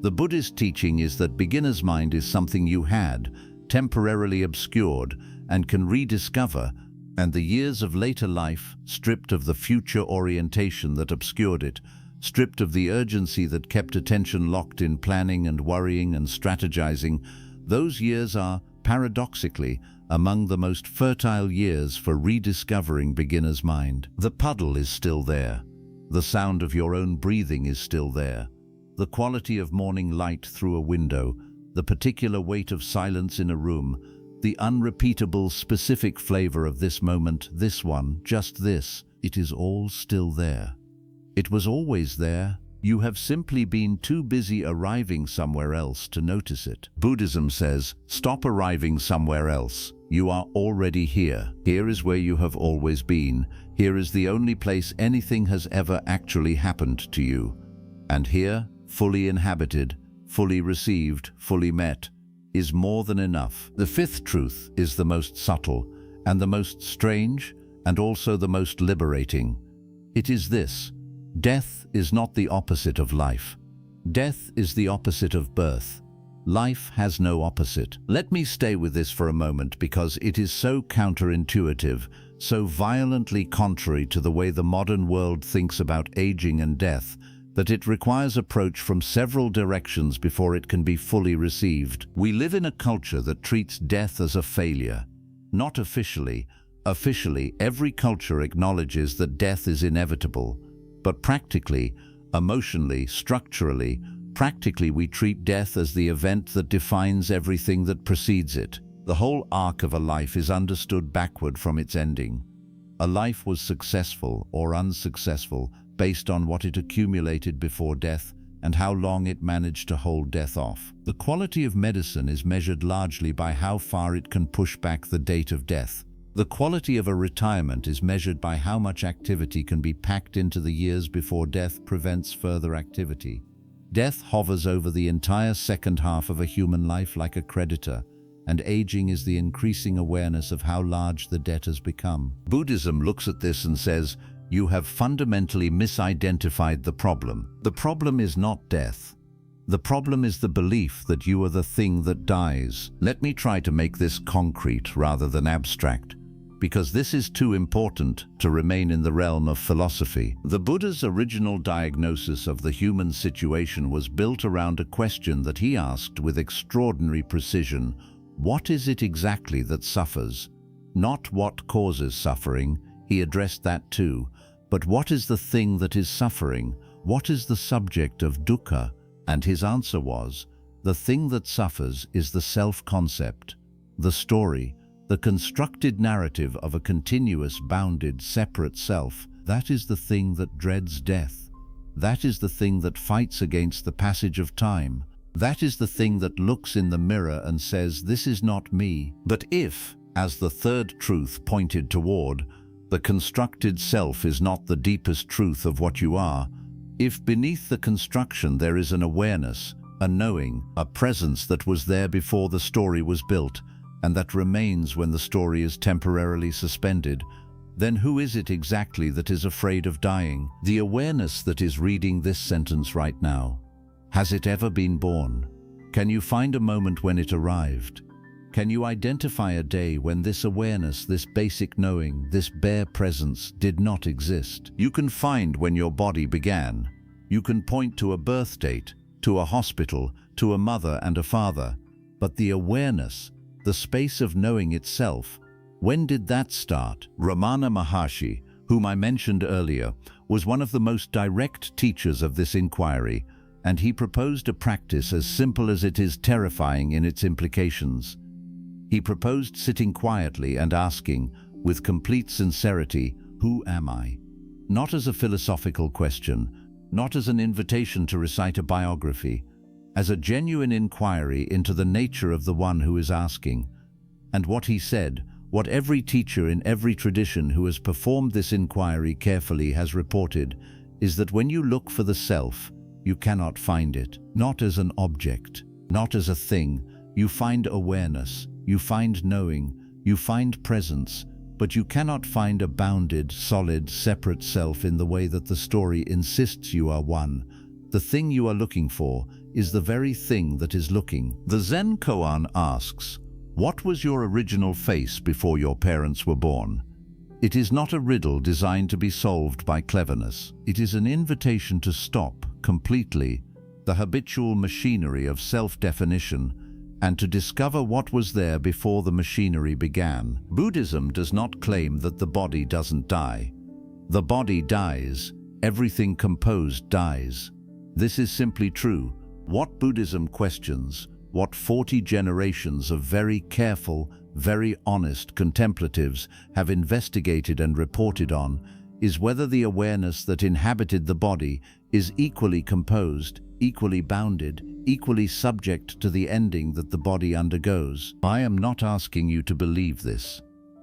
The Buddhist teaching is that beginner's mind is something you had, temporarily obscured, and can rediscover, and the years of later life, stripped of the future orientation that obscured it, stripped of the urgency that kept attention locked in planning and worrying and strategizing, those years are, paradoxically, among the most fertile years for rediscovering beginner's mind. The puddle is still there. The sound of your own breathing is still there. The quality of morning light through a window, the particular weight of silence in a room, the unrepeatable, specific flavor of this moment, this one, just this, it is all still there. It was always there. You have simply been too busy arriving somewhere else to notice it. Buddhism says, stop arriving somewhere else. You are already here. Here is where you have always been. Here is the only place anything has ever actually happened to you. And here, fully inhabited, fully received, fully met, is more than enough. The fifth truth is the most subtle, and the most strange, and also the most liberating. It is this: death is not the opposite of life. Death is the opposite of birth. Life has no opposite. Let me stay with this for a moment because it is so counterintuitive, so violently contrary to the way the modern world thinks about aging and death, that it requires approach from several directions before it can be fully received. We live in a culture that treats death as a failure. Not officially. Officially, every culture acknowledges that death is inevitable. But practically, emotionally, structurally, practically we treat death as the event that defines everything that precedes it. The whole arc of a life is understood backward from its ending. A life was successful or unsuccessful based on what it accumulated before death and how long it managed to hold death off. The quality of medicine is measured largely by how far it can push back the date of death. The quality of a retirement is measured by how much activity can be packed into the years before death prevents further activity. Death hovers over the entire second half of a human life like a creditor, and aging is the increasing awareness of how large the debt has become. Buddhism looks at this and says, you have fundamentally misidentified the problem. The problem is not death. The problem is the belief that you are the thing that dies. Let me try to make this concrete rather than abstract, because this is too important to remain in the realm of philosophy. The Buddha's original diagnosis of the human situation was built around a question that he asked with extraordinary precision: what is it exactly that suffers? Not what causes suffering, he addressed that too, but what is the thing that is suffering? What is the subject of dukkha? And his answer was, the thing that suffers is the self-concept, the story, the constructed narrative of a continuous, bounded, separate self. That is the thing that dreads death. That is the thing that fights against the passage of time. That is the thing that looks in the mirror and says, this is not me. But if, as the third truth pointed toward, the constructed self is not the deepest truth of what you are, if beneath the construction there is an awareness, a knowing, a presence that was there before the story was built, and that remains when the story is temporarily suspended, then who is it exactly that is afraid of dying? The awareness that is reading this sentence right now. Has it ever been born? Can you find a moment when it arrived? Can you identify a day when this awareness, this basic knowing, this bare presence did not exist? You can find when your body began. You can point to a birth date, to a hospital, to a mother and a father. But the awareness, the space of knowing itself, when did that start? Ramana Maharshi, whom I mentioned earlier, was one of the most direct teachers of this inquiry. and he proposed a practice as simple as it is terrifying in its implications. He proposed sitting quietly and asking, with complete sincerity, "Who am I?" Not as a philosophical question, not as an invitation to recite a biography, as a genuine inquiry into the nature of the one who is asking. And what he said, what every teacher in every tradition who has performed this inquiry carefully has reported, is that when you look for the self, you cannot find it. Not as an object, not as a thing. You find awareness, you find knowing, you find presence, but you cannot find a bounded, solid, separate self in the way that the story insists you are one. The thing you are looking for is the very thing that is looking. The Zen koan asks, "What was your original face before your parents were born?" It is not a riddle designed to be solved by cleverness. It is an invitation to stop completely the habitual machinery of self-definition and to discover what was there before the machinery began. Buddhism does not claim that the body doesn't die. The body dies. Everything composed dies. This is simply true. What Buddhism questions, what 40 generations of very careful, very honest contemplatives have investigated and reported on, is whether the awareness that inhabited the body is equally composed, equally bounded, equally subject to the ending that the body undergoes. I am not asking you to believe this.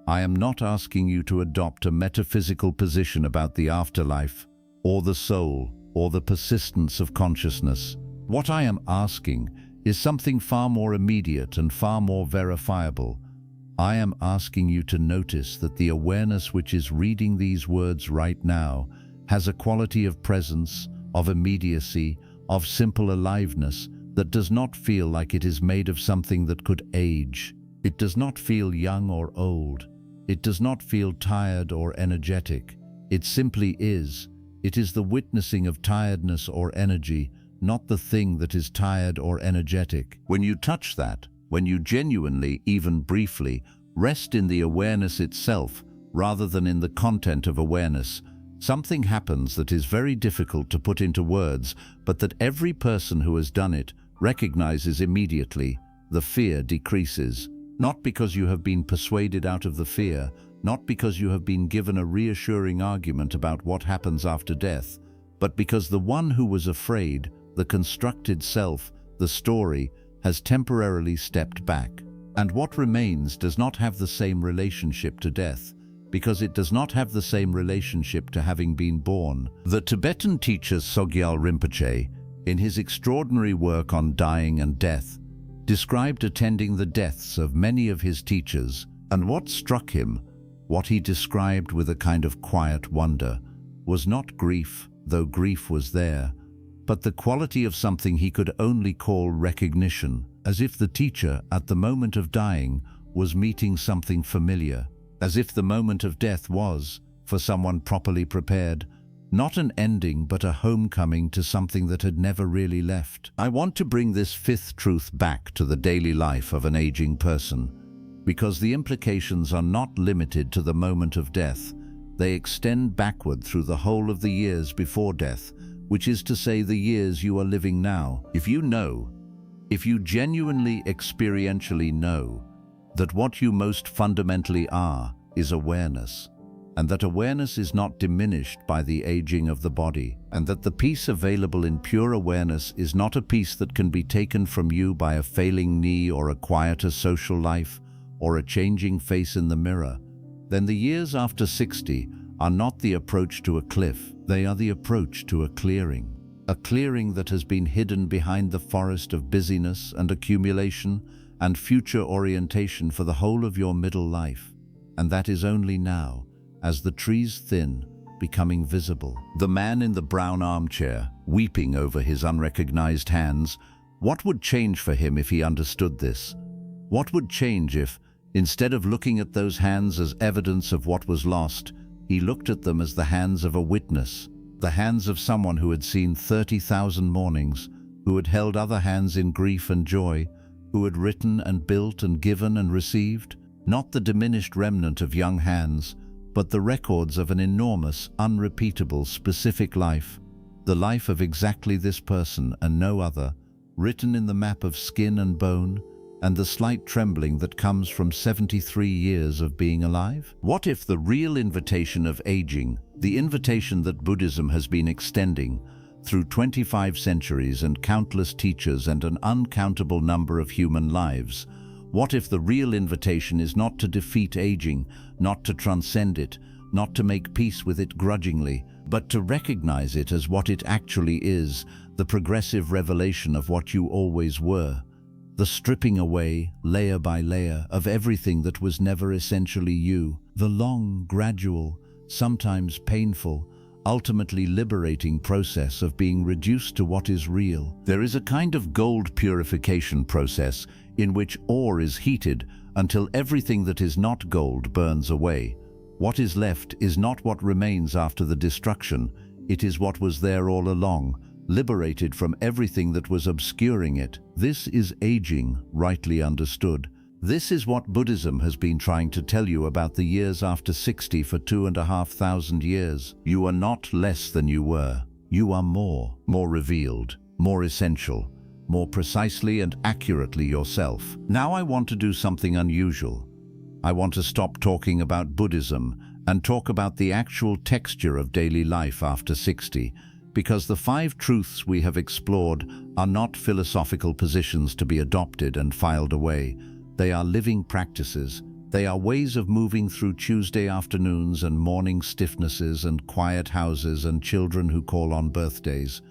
I am not asking you to adopt a metaphysical position about the afterlife, or the soul, or the persistence of consciousness. What I am asking is something far more immediate and far more verifiable. I am asking you to notice that the awareness which is reading these words right now has a quality of presence, of immediacy, of simple aliveness that does not feel like it is made of something that could age. It does not feel young or old. It does not feel tired or energetic. It simply is. It is the witnessing of tiredness or energy, not the thing that is tired or energetic. When you touch that, when you genuinely, even briefly, rest in the awareness itself rather than in the content of awareness, something happens that is very difficult to put into words, but that every person who has done it recognizes immediately. The fear decreases, not because you have been persuaded out of the fear, not because you have been given a reassuring argument about what happens after death, but because the one who was afraid, the constructed self, the story, has temporarily stepped back. And what remains does not have the same relationship to death, because it does not have the same relationship to having been born. The Tibetan teacher Sogyal Rinpoche, in his extraordinary work on dying and death, described attending the deaths of many of his teachers, and what struck him, what he described with a kind of quiet wonder, was not grief, though grief was there, but the quality of something he could only call recognition, as if the teacher, at the moment of dying, was meeting something familiar, as if the moment of death was, for someone properly prepared, not an ending but a homecoming to something that had never really left. I want to bring this fifth truth back to the daily life of an aging person, because the implications are not limited to the moment of death. They extend backward through the whole of the years before death, which is to say the years you are living now. If you genuinely experientially know that what you most fundamentally are is awareness, and that awareness is not diminished by the aging of the body, and that the peace available in pure awareness is not a peace that can be taken from you by a failing knee or a quieter social life or a changing face in the mirror, then the years after 60 are not the approach to a cliff, they are the approach to a clearing that has been hidden behind the forest of busyness and accumulation and future orientation for the whole of your middle life, and that is only now, as the trees thin, becoming visible. The man in the brown armchair, weeping over his unrecognized hands, what would change for him if he understood this? What would change if, instead of looking at those hands as evidence of what was lost, he looked at them as the hands of a witness, the hands of someone who had seen 30,000 mornings, who had held other hands in grief and joy, who had written and built and given and received, not the diminished remnant of young hands, but the records of an enormous, unrepeatable, specific life, the life of exactly this person and no other, written in the map of skin and bone, and the slight trembling that comes from 73 years of being alive? What if the real invitation of aging, the invitation that Buddhism has been extending through 25 centuries and countless teachers and an uncountable number of human lives, what if the real invitation is not to defeat aging, not to transcend it, not to make peace with it grudgingly, but to recognize it as what it actually is, the progressive revelation of what you always were, the stripping away, layer by layer, of everything that was never essentially you, the long, gradual, sometimes painful, ultimately liberating process of being reduced to what is real. There is a kind of gold purification process in which ore is heated until everything that is not gold burns away. What is left is not what remains after the destruction, it is what was there all along, liberated from everything that was obscuring it. This is aging, rightly understood. This is what Buddhism has been trying to tell you about the years after 60 for 2,500 years. You are not less than you were. You are more revealed, more essential, more precisely and accurately yourself. Now I want to do something unusual. I want to stop talking about Buddhism and talk about the actual texture of daily life after 60, because the 5 truths we have explored are not philosophical positions to be adopted and filed away. They are living practices. They are ways of moving through Tuesday afternoons and morning stiffnesses and quiet houses and children who call on birthdays.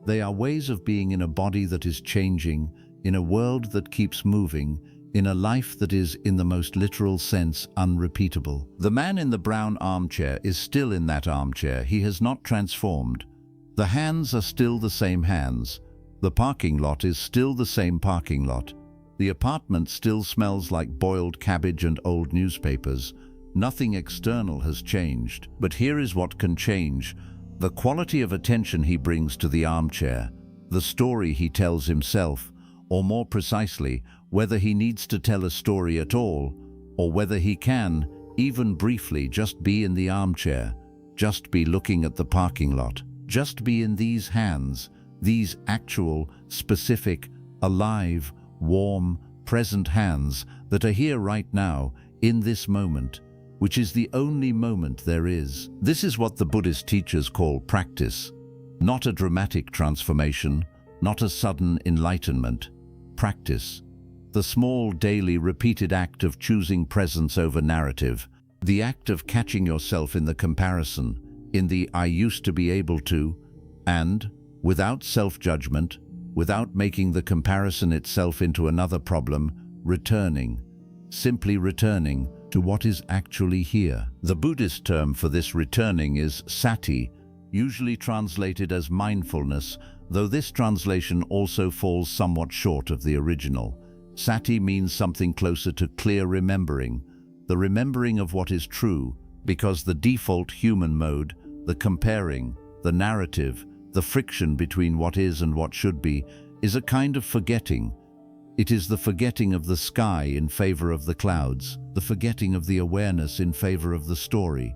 They are ways of being in a body that is changing, in a world that keeps moving, in a life that is, in the most literal sense, unrepeatable. The man in the brown armchair is still in that armchair. He has not transformed. The hands are still the same hands. The parking lot is still the same parking lot. The apartment still smells like boiled cabbage and old newspapers. Nothing external has changed. But here is what can change: the quality of attention he brings to the armchair, the story he tells himself, or more precisely, whether he needs to tell a story at all, or whether he can, even briefly, just be in the armchair, just be looking at the parking lot, just be in these hands, these actual, specific, alive, warm, present hands that are here right now, in this moment, which is the only moment there is. This is what the Buddhist teachers call practice. Not a dramatic transformation, not a sudden enlightenment. Practice. The small, daily, repeated act of choosing presence over narrative. The act of catching yourself in the comparison, in the "I used to be able to," and, without self-judgment, without making the comparison itself into another problem, returning, simply returning to what is actually here. The Buddhist term for this returning is sati, usually translated as mindfulness, though this translation also falls somewhat short of the original. Sati means something closer to clear remembering, the remembering of what is true, because the default human mode, the comparing, the narrative, the friction between what is and what should be, is a kind of forgetting. It is the forgetting of the sky in favor of the clouds, the forgetting of the awareness in favor of the story.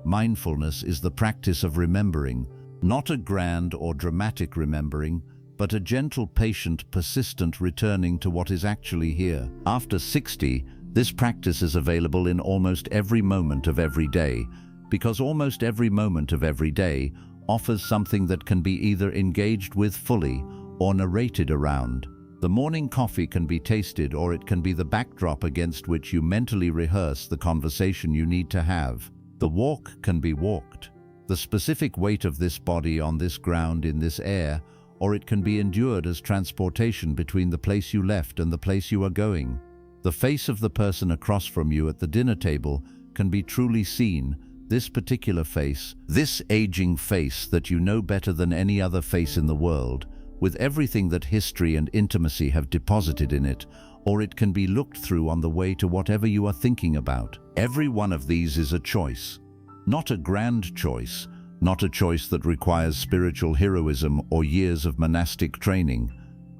Mindfulness is the practice of remembering, not a grand or dramatic remembering, but a gentle, patient, persistent returning to what is actually here. After 60, this practice is available in almost every moment of every day, because almost every moment of every day offers something that can be either engaged with fully or narrated around. The morning coffee can be tasted, or it can be the backdrop against which you mentally rehearse the conversation you need to have. The walk can be walked, the specific weight of this body on this ground in this air, or it can be endured as transportation between the place you left and the place you are going. The face of the person across from you at the dinner table can be truly seen, this particular face, this aging face that you know better than any other face in the world, with everything that history and intimacy have deposited in it, or it can be looked through on the way to whatever you are thinking about. Every one of these is a choice. Not a grand choice, not a choice that requires spiritual heroism or years of monastic training.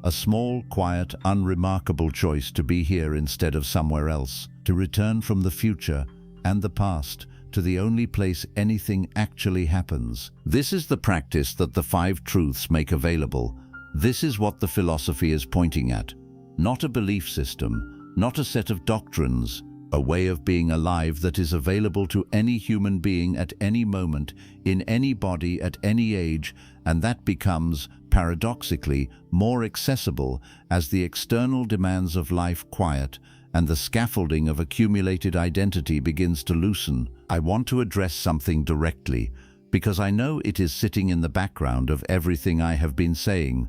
A small, quiet, unremarkable choice to be here instead of somewhere else, to return from the future and the past, to the only place anything actually happens. This is the practice that the Five Truths make available. This is what the philosophy is pointing at. Not a belief system, not a set of doctrines, a way of being alive that is available to any human being at any moment, in any body, at any age, and that becomes, paradoxically, more accessible as the external demands of life quiet and the scaffolding of accumulated identity begins to loosen. I want to address something directly, because I know it is sitting in the background of everything I have been saying.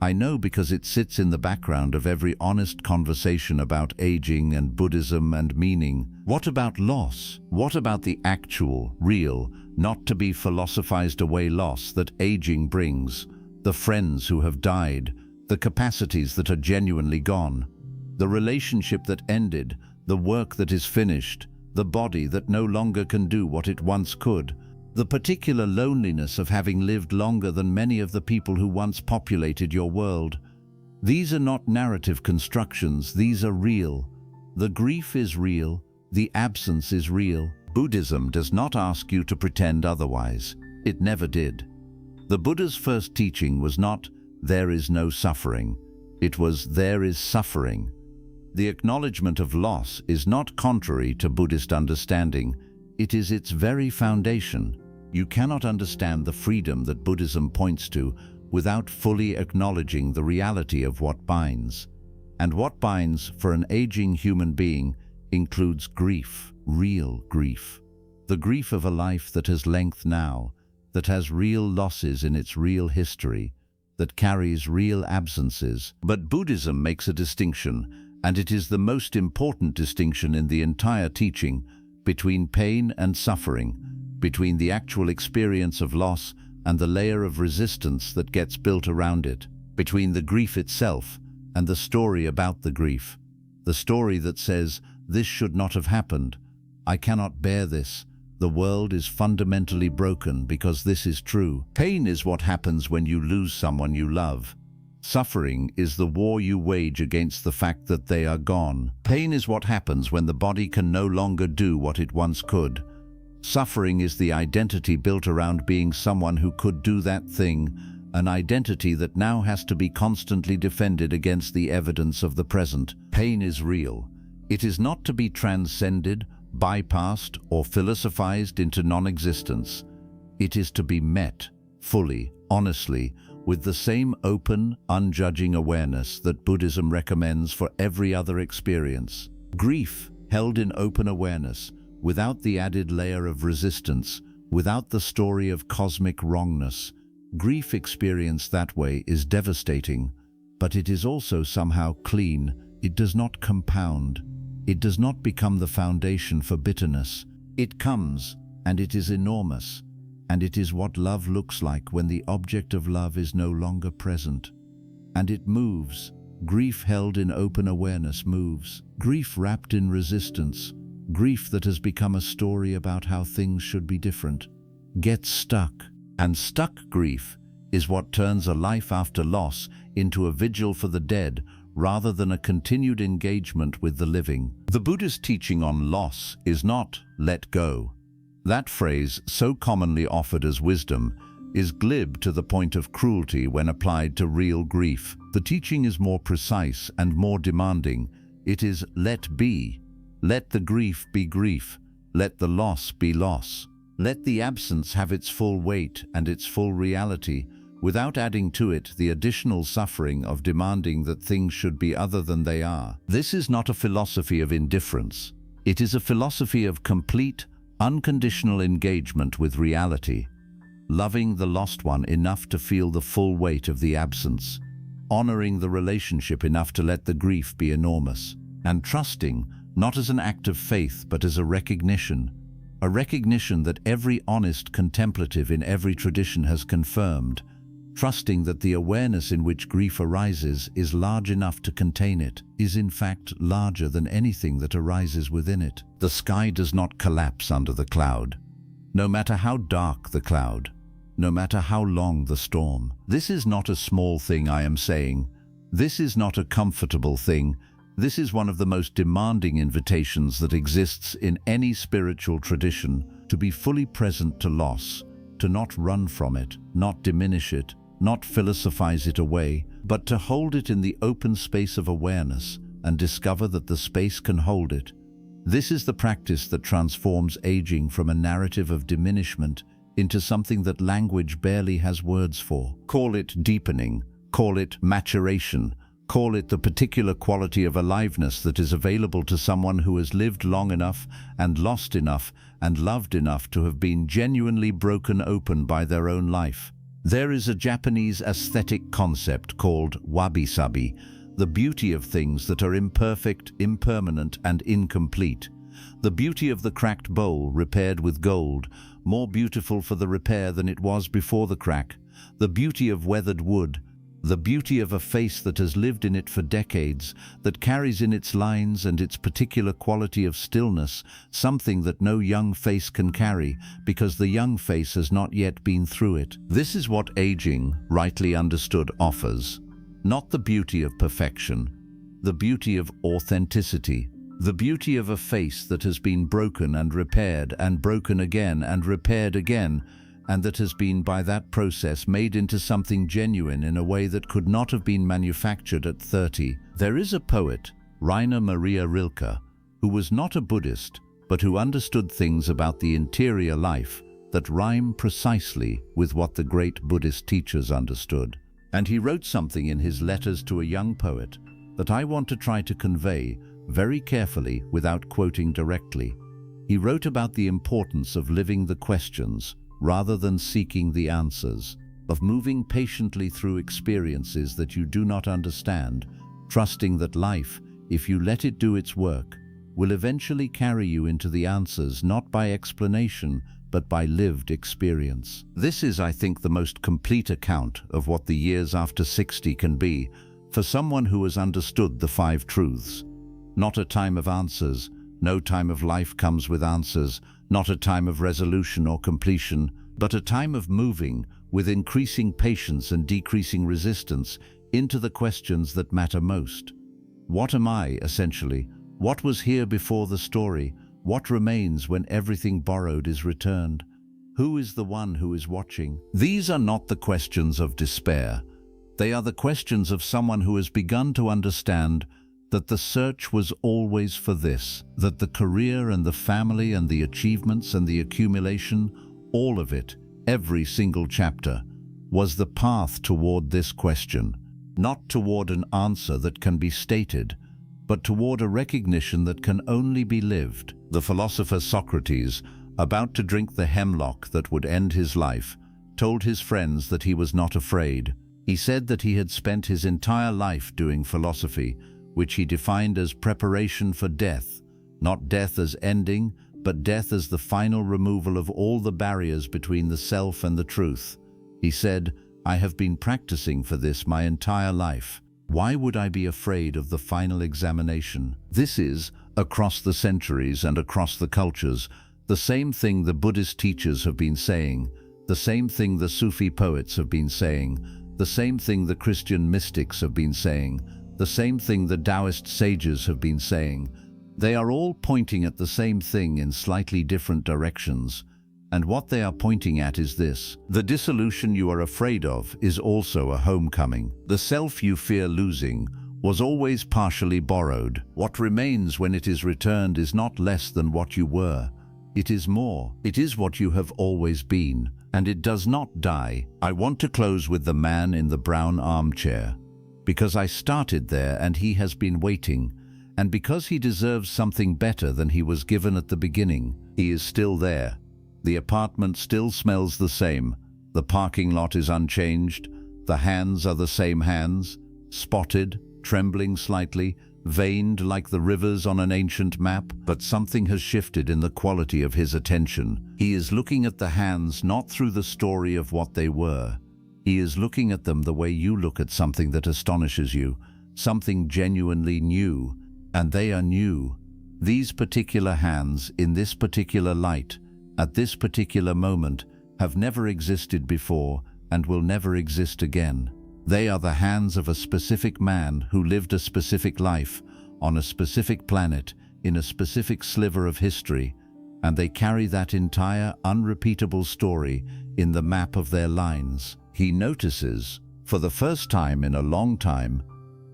I know because it sits in the background of every honest conversation about aging and Buddhism and meaning. What about loss? What about the actual, real, not to be philosophized away loss that aging brings? The friends who have died, the capacities that are genuinely gone, the relationship that ended, the work that is finished, the body that no longer can do what it once could, the particular loneliness of having lived longer than many of the people who once populated your world. These are not narrative constructions, these are real. The grief is real, the absence is real. Buddhism does not ask you to pretend otherwise. It never did. The Buddha's first teaching was not, "There is no suffering." It was, "There is suffering." The acknowledgement of loss is not contrary to Buddhist understanding. It is its very foundation. You cannot understand the freedom that Buddhism points to without fully acknowledging the reality of what binds. And what binds for an aging human being includes grief, real grief. The grief of a life that has length now, that has real losses in its real history, that carries real absences. But Buddhism makes a distinction, and it is the most important distinction in the entire teaching, between pain and suffering, between the actual experience of loss and the layer of resistance that gets built around it, between the grief itself and the story about the grief, the story that says, "This should not have happened. I cannot bear this. The world is fundamentally broken because this is true." Pain is what happens when you lose someone you love. Suffering is the war you wage against the fact that they are gone. Pain is what happens when the body can no longer do what it once could. Suffering is the identity built around being someone who could do that thing, an identity that now has to be constantly defended against the evidence of the present. Pain is real. It is not to be transcended, bypassed, or philosophized into non-existence. It is to be met, fully, honestly, with the same open, unjudging awareness that Buddhism recommends for every other experience. Grief, held in open awareness, without the added layer of resistance, without the story of cosmic wrongness. Grief experienced that way is devastating, but it is also somehow clean. It does not compound. It does not become the foundation for bitterness. It comes, and it is enormous. And it is what love looks like when the object of love is no longer present. And it moves. Grief held in open awareness moves. Grief wrapped in resistance. Grief that has become a story about how things should be different. Gets stuck. And stuck grief is what turns a life after loss into a vigil for the dead rather than a continued engagement with the living. The Buddhist teaching on loss is not "let go." That phrase, so commonly offered as wisdom, is glib to the point of cruelty when applied to real grief. The teaching is more precise and more demanding. It is "let be." Let the grief be grief. Let the loss be loss. Let the absence have its full weight and its full reality, without adding to it the additional suffering of demanding that things should be other than they are. This is not a philosophy of indifference. It is a philosophy of complete, unconditional engagement with reality, loving the lost one enough to feel the full weight of the absence, honoring the relationship enough to let the grief be enormous, and trusting, not as an act of faith but as a recognition that every honest contemplative in every tradition has confirmed, trusting that the awareness in which grief arises is large enough to contain it, is in fact larger than anything that arises within it. The sky does not collapse under the cloud, no matter how dark the cloud, no matter how long the storm. This is not a small thing I am saying. This is not a comfortable thing. This is one of the most demanding invitations that exists in any spiritual tradition. to be fully present to loss, to not run from it, not diminish it, not philosophize it away, but to hold it in the open space of awareness and discover that the space can hold it. This is the practice that transforms aging from a narrative of diminishment into something that language barely has words for. Call it deepening, call it maturation, call it the particular quality of aliveness that is available to someone who has lived long enough and lost enough and loved enough to have been genuinely broken open by their own life. There is a Japanese aesthetic concept called wabi-sabi, the beauty of things that are imperfect, impermanent, and incomplete. The beauty of the cracked bowl repaired with gold, more beautiful for the repair than it was before the crack. The beauty of weathered wood, the beauty of a face that has lived in it for decades, that carries in its lines and its particular quality of stillness, something that no young face can carry, because the young face has not yet been through it. This is what aging, rightly understood, offers. Not the beauty of perfection, the beauty of authenticity, the beauty of a face that has been broken and repaired and broken again and repaired again, and that has been by that process made into something genuine in a way that could not have been manufactured at 30. There is a poet, Rainer Maria Rilke, who was not a Buddhist, but who understood things about the interior life that rhyme precisely with what the great Buddhist teachers understood. And he wrote something in his letters to a young poet that I want to try to convey very carefully without quoting directly. He wrote about the importance of living the questions rather than seeking the answers, of moving patiently through experiences that you do not understand, trusting that life, if you let it do its work, will eventually carry you into the answers not by explanation, but by lived experience. This is, I think, the most complete account of what the years after 60 can be for someone who has understood the 5 truths. Not a time of answers, no time of life comes with answers, not a time of resolution or completion, but a time of moving with increasing patience and decreasing resistance into the questions that matter most. What am I, essentially? What was here before the story? What remains when everything borrowed is returned? Who is the one who is watching? These are not the questions of despair. They are the questions of someone who has begun to understand that the search was always for this, that the career and the family and the achievements and the accumulation, all of it, every single chapter, was the path toward this question, not toward an answer that can be stated, but toward a recognition that can only be lived. The philosopher Socrates, about to drink the hemlock that would end his life, told his friends that he was not afraid. He said that he had spent his entire life doing philosophy, which he defined as preparation for death, not death as ending, but death as the final removal of all the barriers between the self and the truth. He said, "I have been practicing for this my entire life. Why would I be afraid of the final examination?" This is, across the centuries and across the cultures, the same thing the Buddhist teachers have been saying, the same thing the Sufi poets have been saying, the same thing the Christian mystics have been saying, the same thing the Taoist sages have been saying. They are all pointing at the same thing in slightly different directions. And what they are pointing at is this: the dissolution you are afraid of is also a homecoming. The self you fear losing was always partially borrowed. What remains when it is returned is not less than what you were. It is more. It is what you have always been, and it does not die. I want to close with the man in the brown armchair, because I started there and he has been waiting, and because he deserves something better than he was given at the beginning. He is still there. The apartment still smells the same. The parking lot is unchanged. The hands are the same hands, spotted, trembling slightly, veined like the rivers on an ancient map, but something has shifted in the quality of his attention. He is looking at the hands not through the story of what they were. He is looking at them the way you look at something that astonishes you, something genuinely new, and they are new. These particular hands, in this particular light, at this particular moment, have never existed before and will never exist again. They are the hands of a specific man who lived a specific life, on a specific planet, in a specific sliver of history, and they carry that entire, unrepeatable story in the map of their lines. He notices, for the first time in a long time,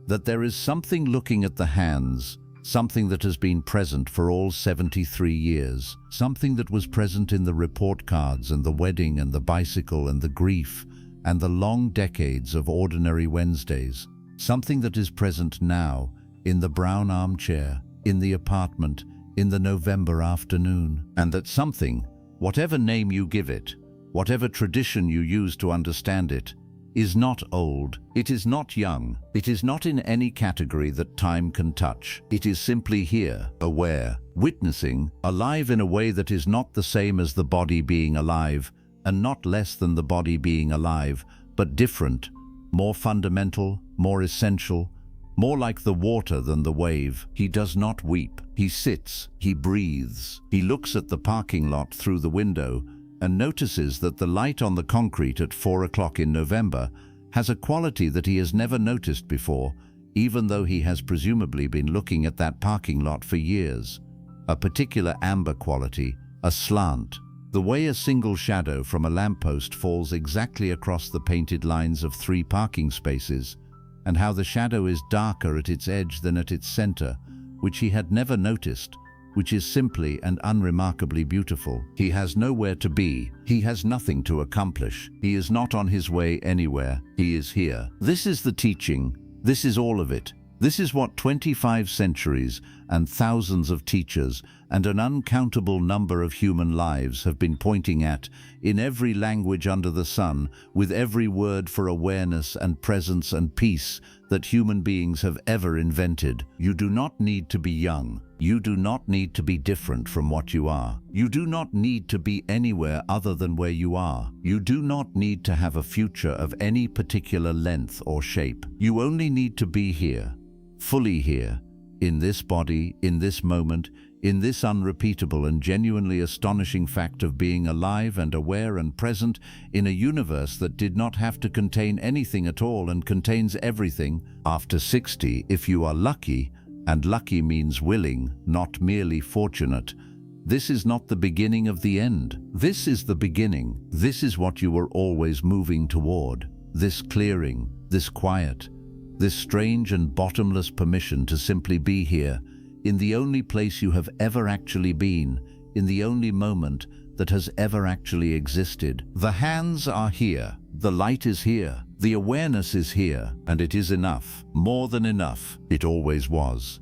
that there is something looking at the hands, something that has been present for all 73 years, something that was present in the report cards and the wedding and the bicycle and the grief and the long decades of ordinary Wednesdays, something that is present now in the brown armchair, in the apartment, in the November afternoon, and that something, whatever name you give it, whatever tradition you use to understand it, is not old, it is not young, it is not in any category that time can touch. It is simply here, aware, witnessing, alive in a way that is not the same as the body being alive, and not less than the body being alive, but different, more fundamental, more essential, more like the water than the wave. He does not weep. He sits, he breathes. He looks at the parking lot through the window and notices that the light on the concrete at 4 o'clock in November has a quality that he has never noticed before, even though he has presumably been looking at that parking lot for years. A particular amber quality, a slant, the way a single shadow from a lamppost falls exactly across the painted lines of 3 parking spaces, and how the shadow is darker at its edge than at its center, which he had never noticed, which is simply and unremarkably beautiful. He has nowhere to be. He has nothing to accomplish. He is not on his way anywhere. He is here. This is the teaching. This is all of it. This is what 25 centuries and thousands of teachers and an uncountable number of human lives have been pointing at in every language under the sun, with every word for awareness and presence and peace that human beings have ever invented. You do not need to be young. You do not need to be different from what you are. You do not need to be anywhere other than where you are. You do not need to have a future of any particular length or shape. You only need to be here, fully here, in this body, in this moment, in this unrepeatable and genuinely astonishing fact of being alive and aware and present in a universe that did not have to contain anything at all and contains everything. After 60, if you are lucky, and lucky means willing, not merely fortunate, this is not the beginning of the end. This is the beginning. This is what you were always moving toward. This clearing, this quiet, this strange and bottomless permission to simply be here, in the only place you have ever actually been, in the only moment that has ever actually existed. The hands are here, the light is here, the awareness is here, and it is enough, more than enough. It always was.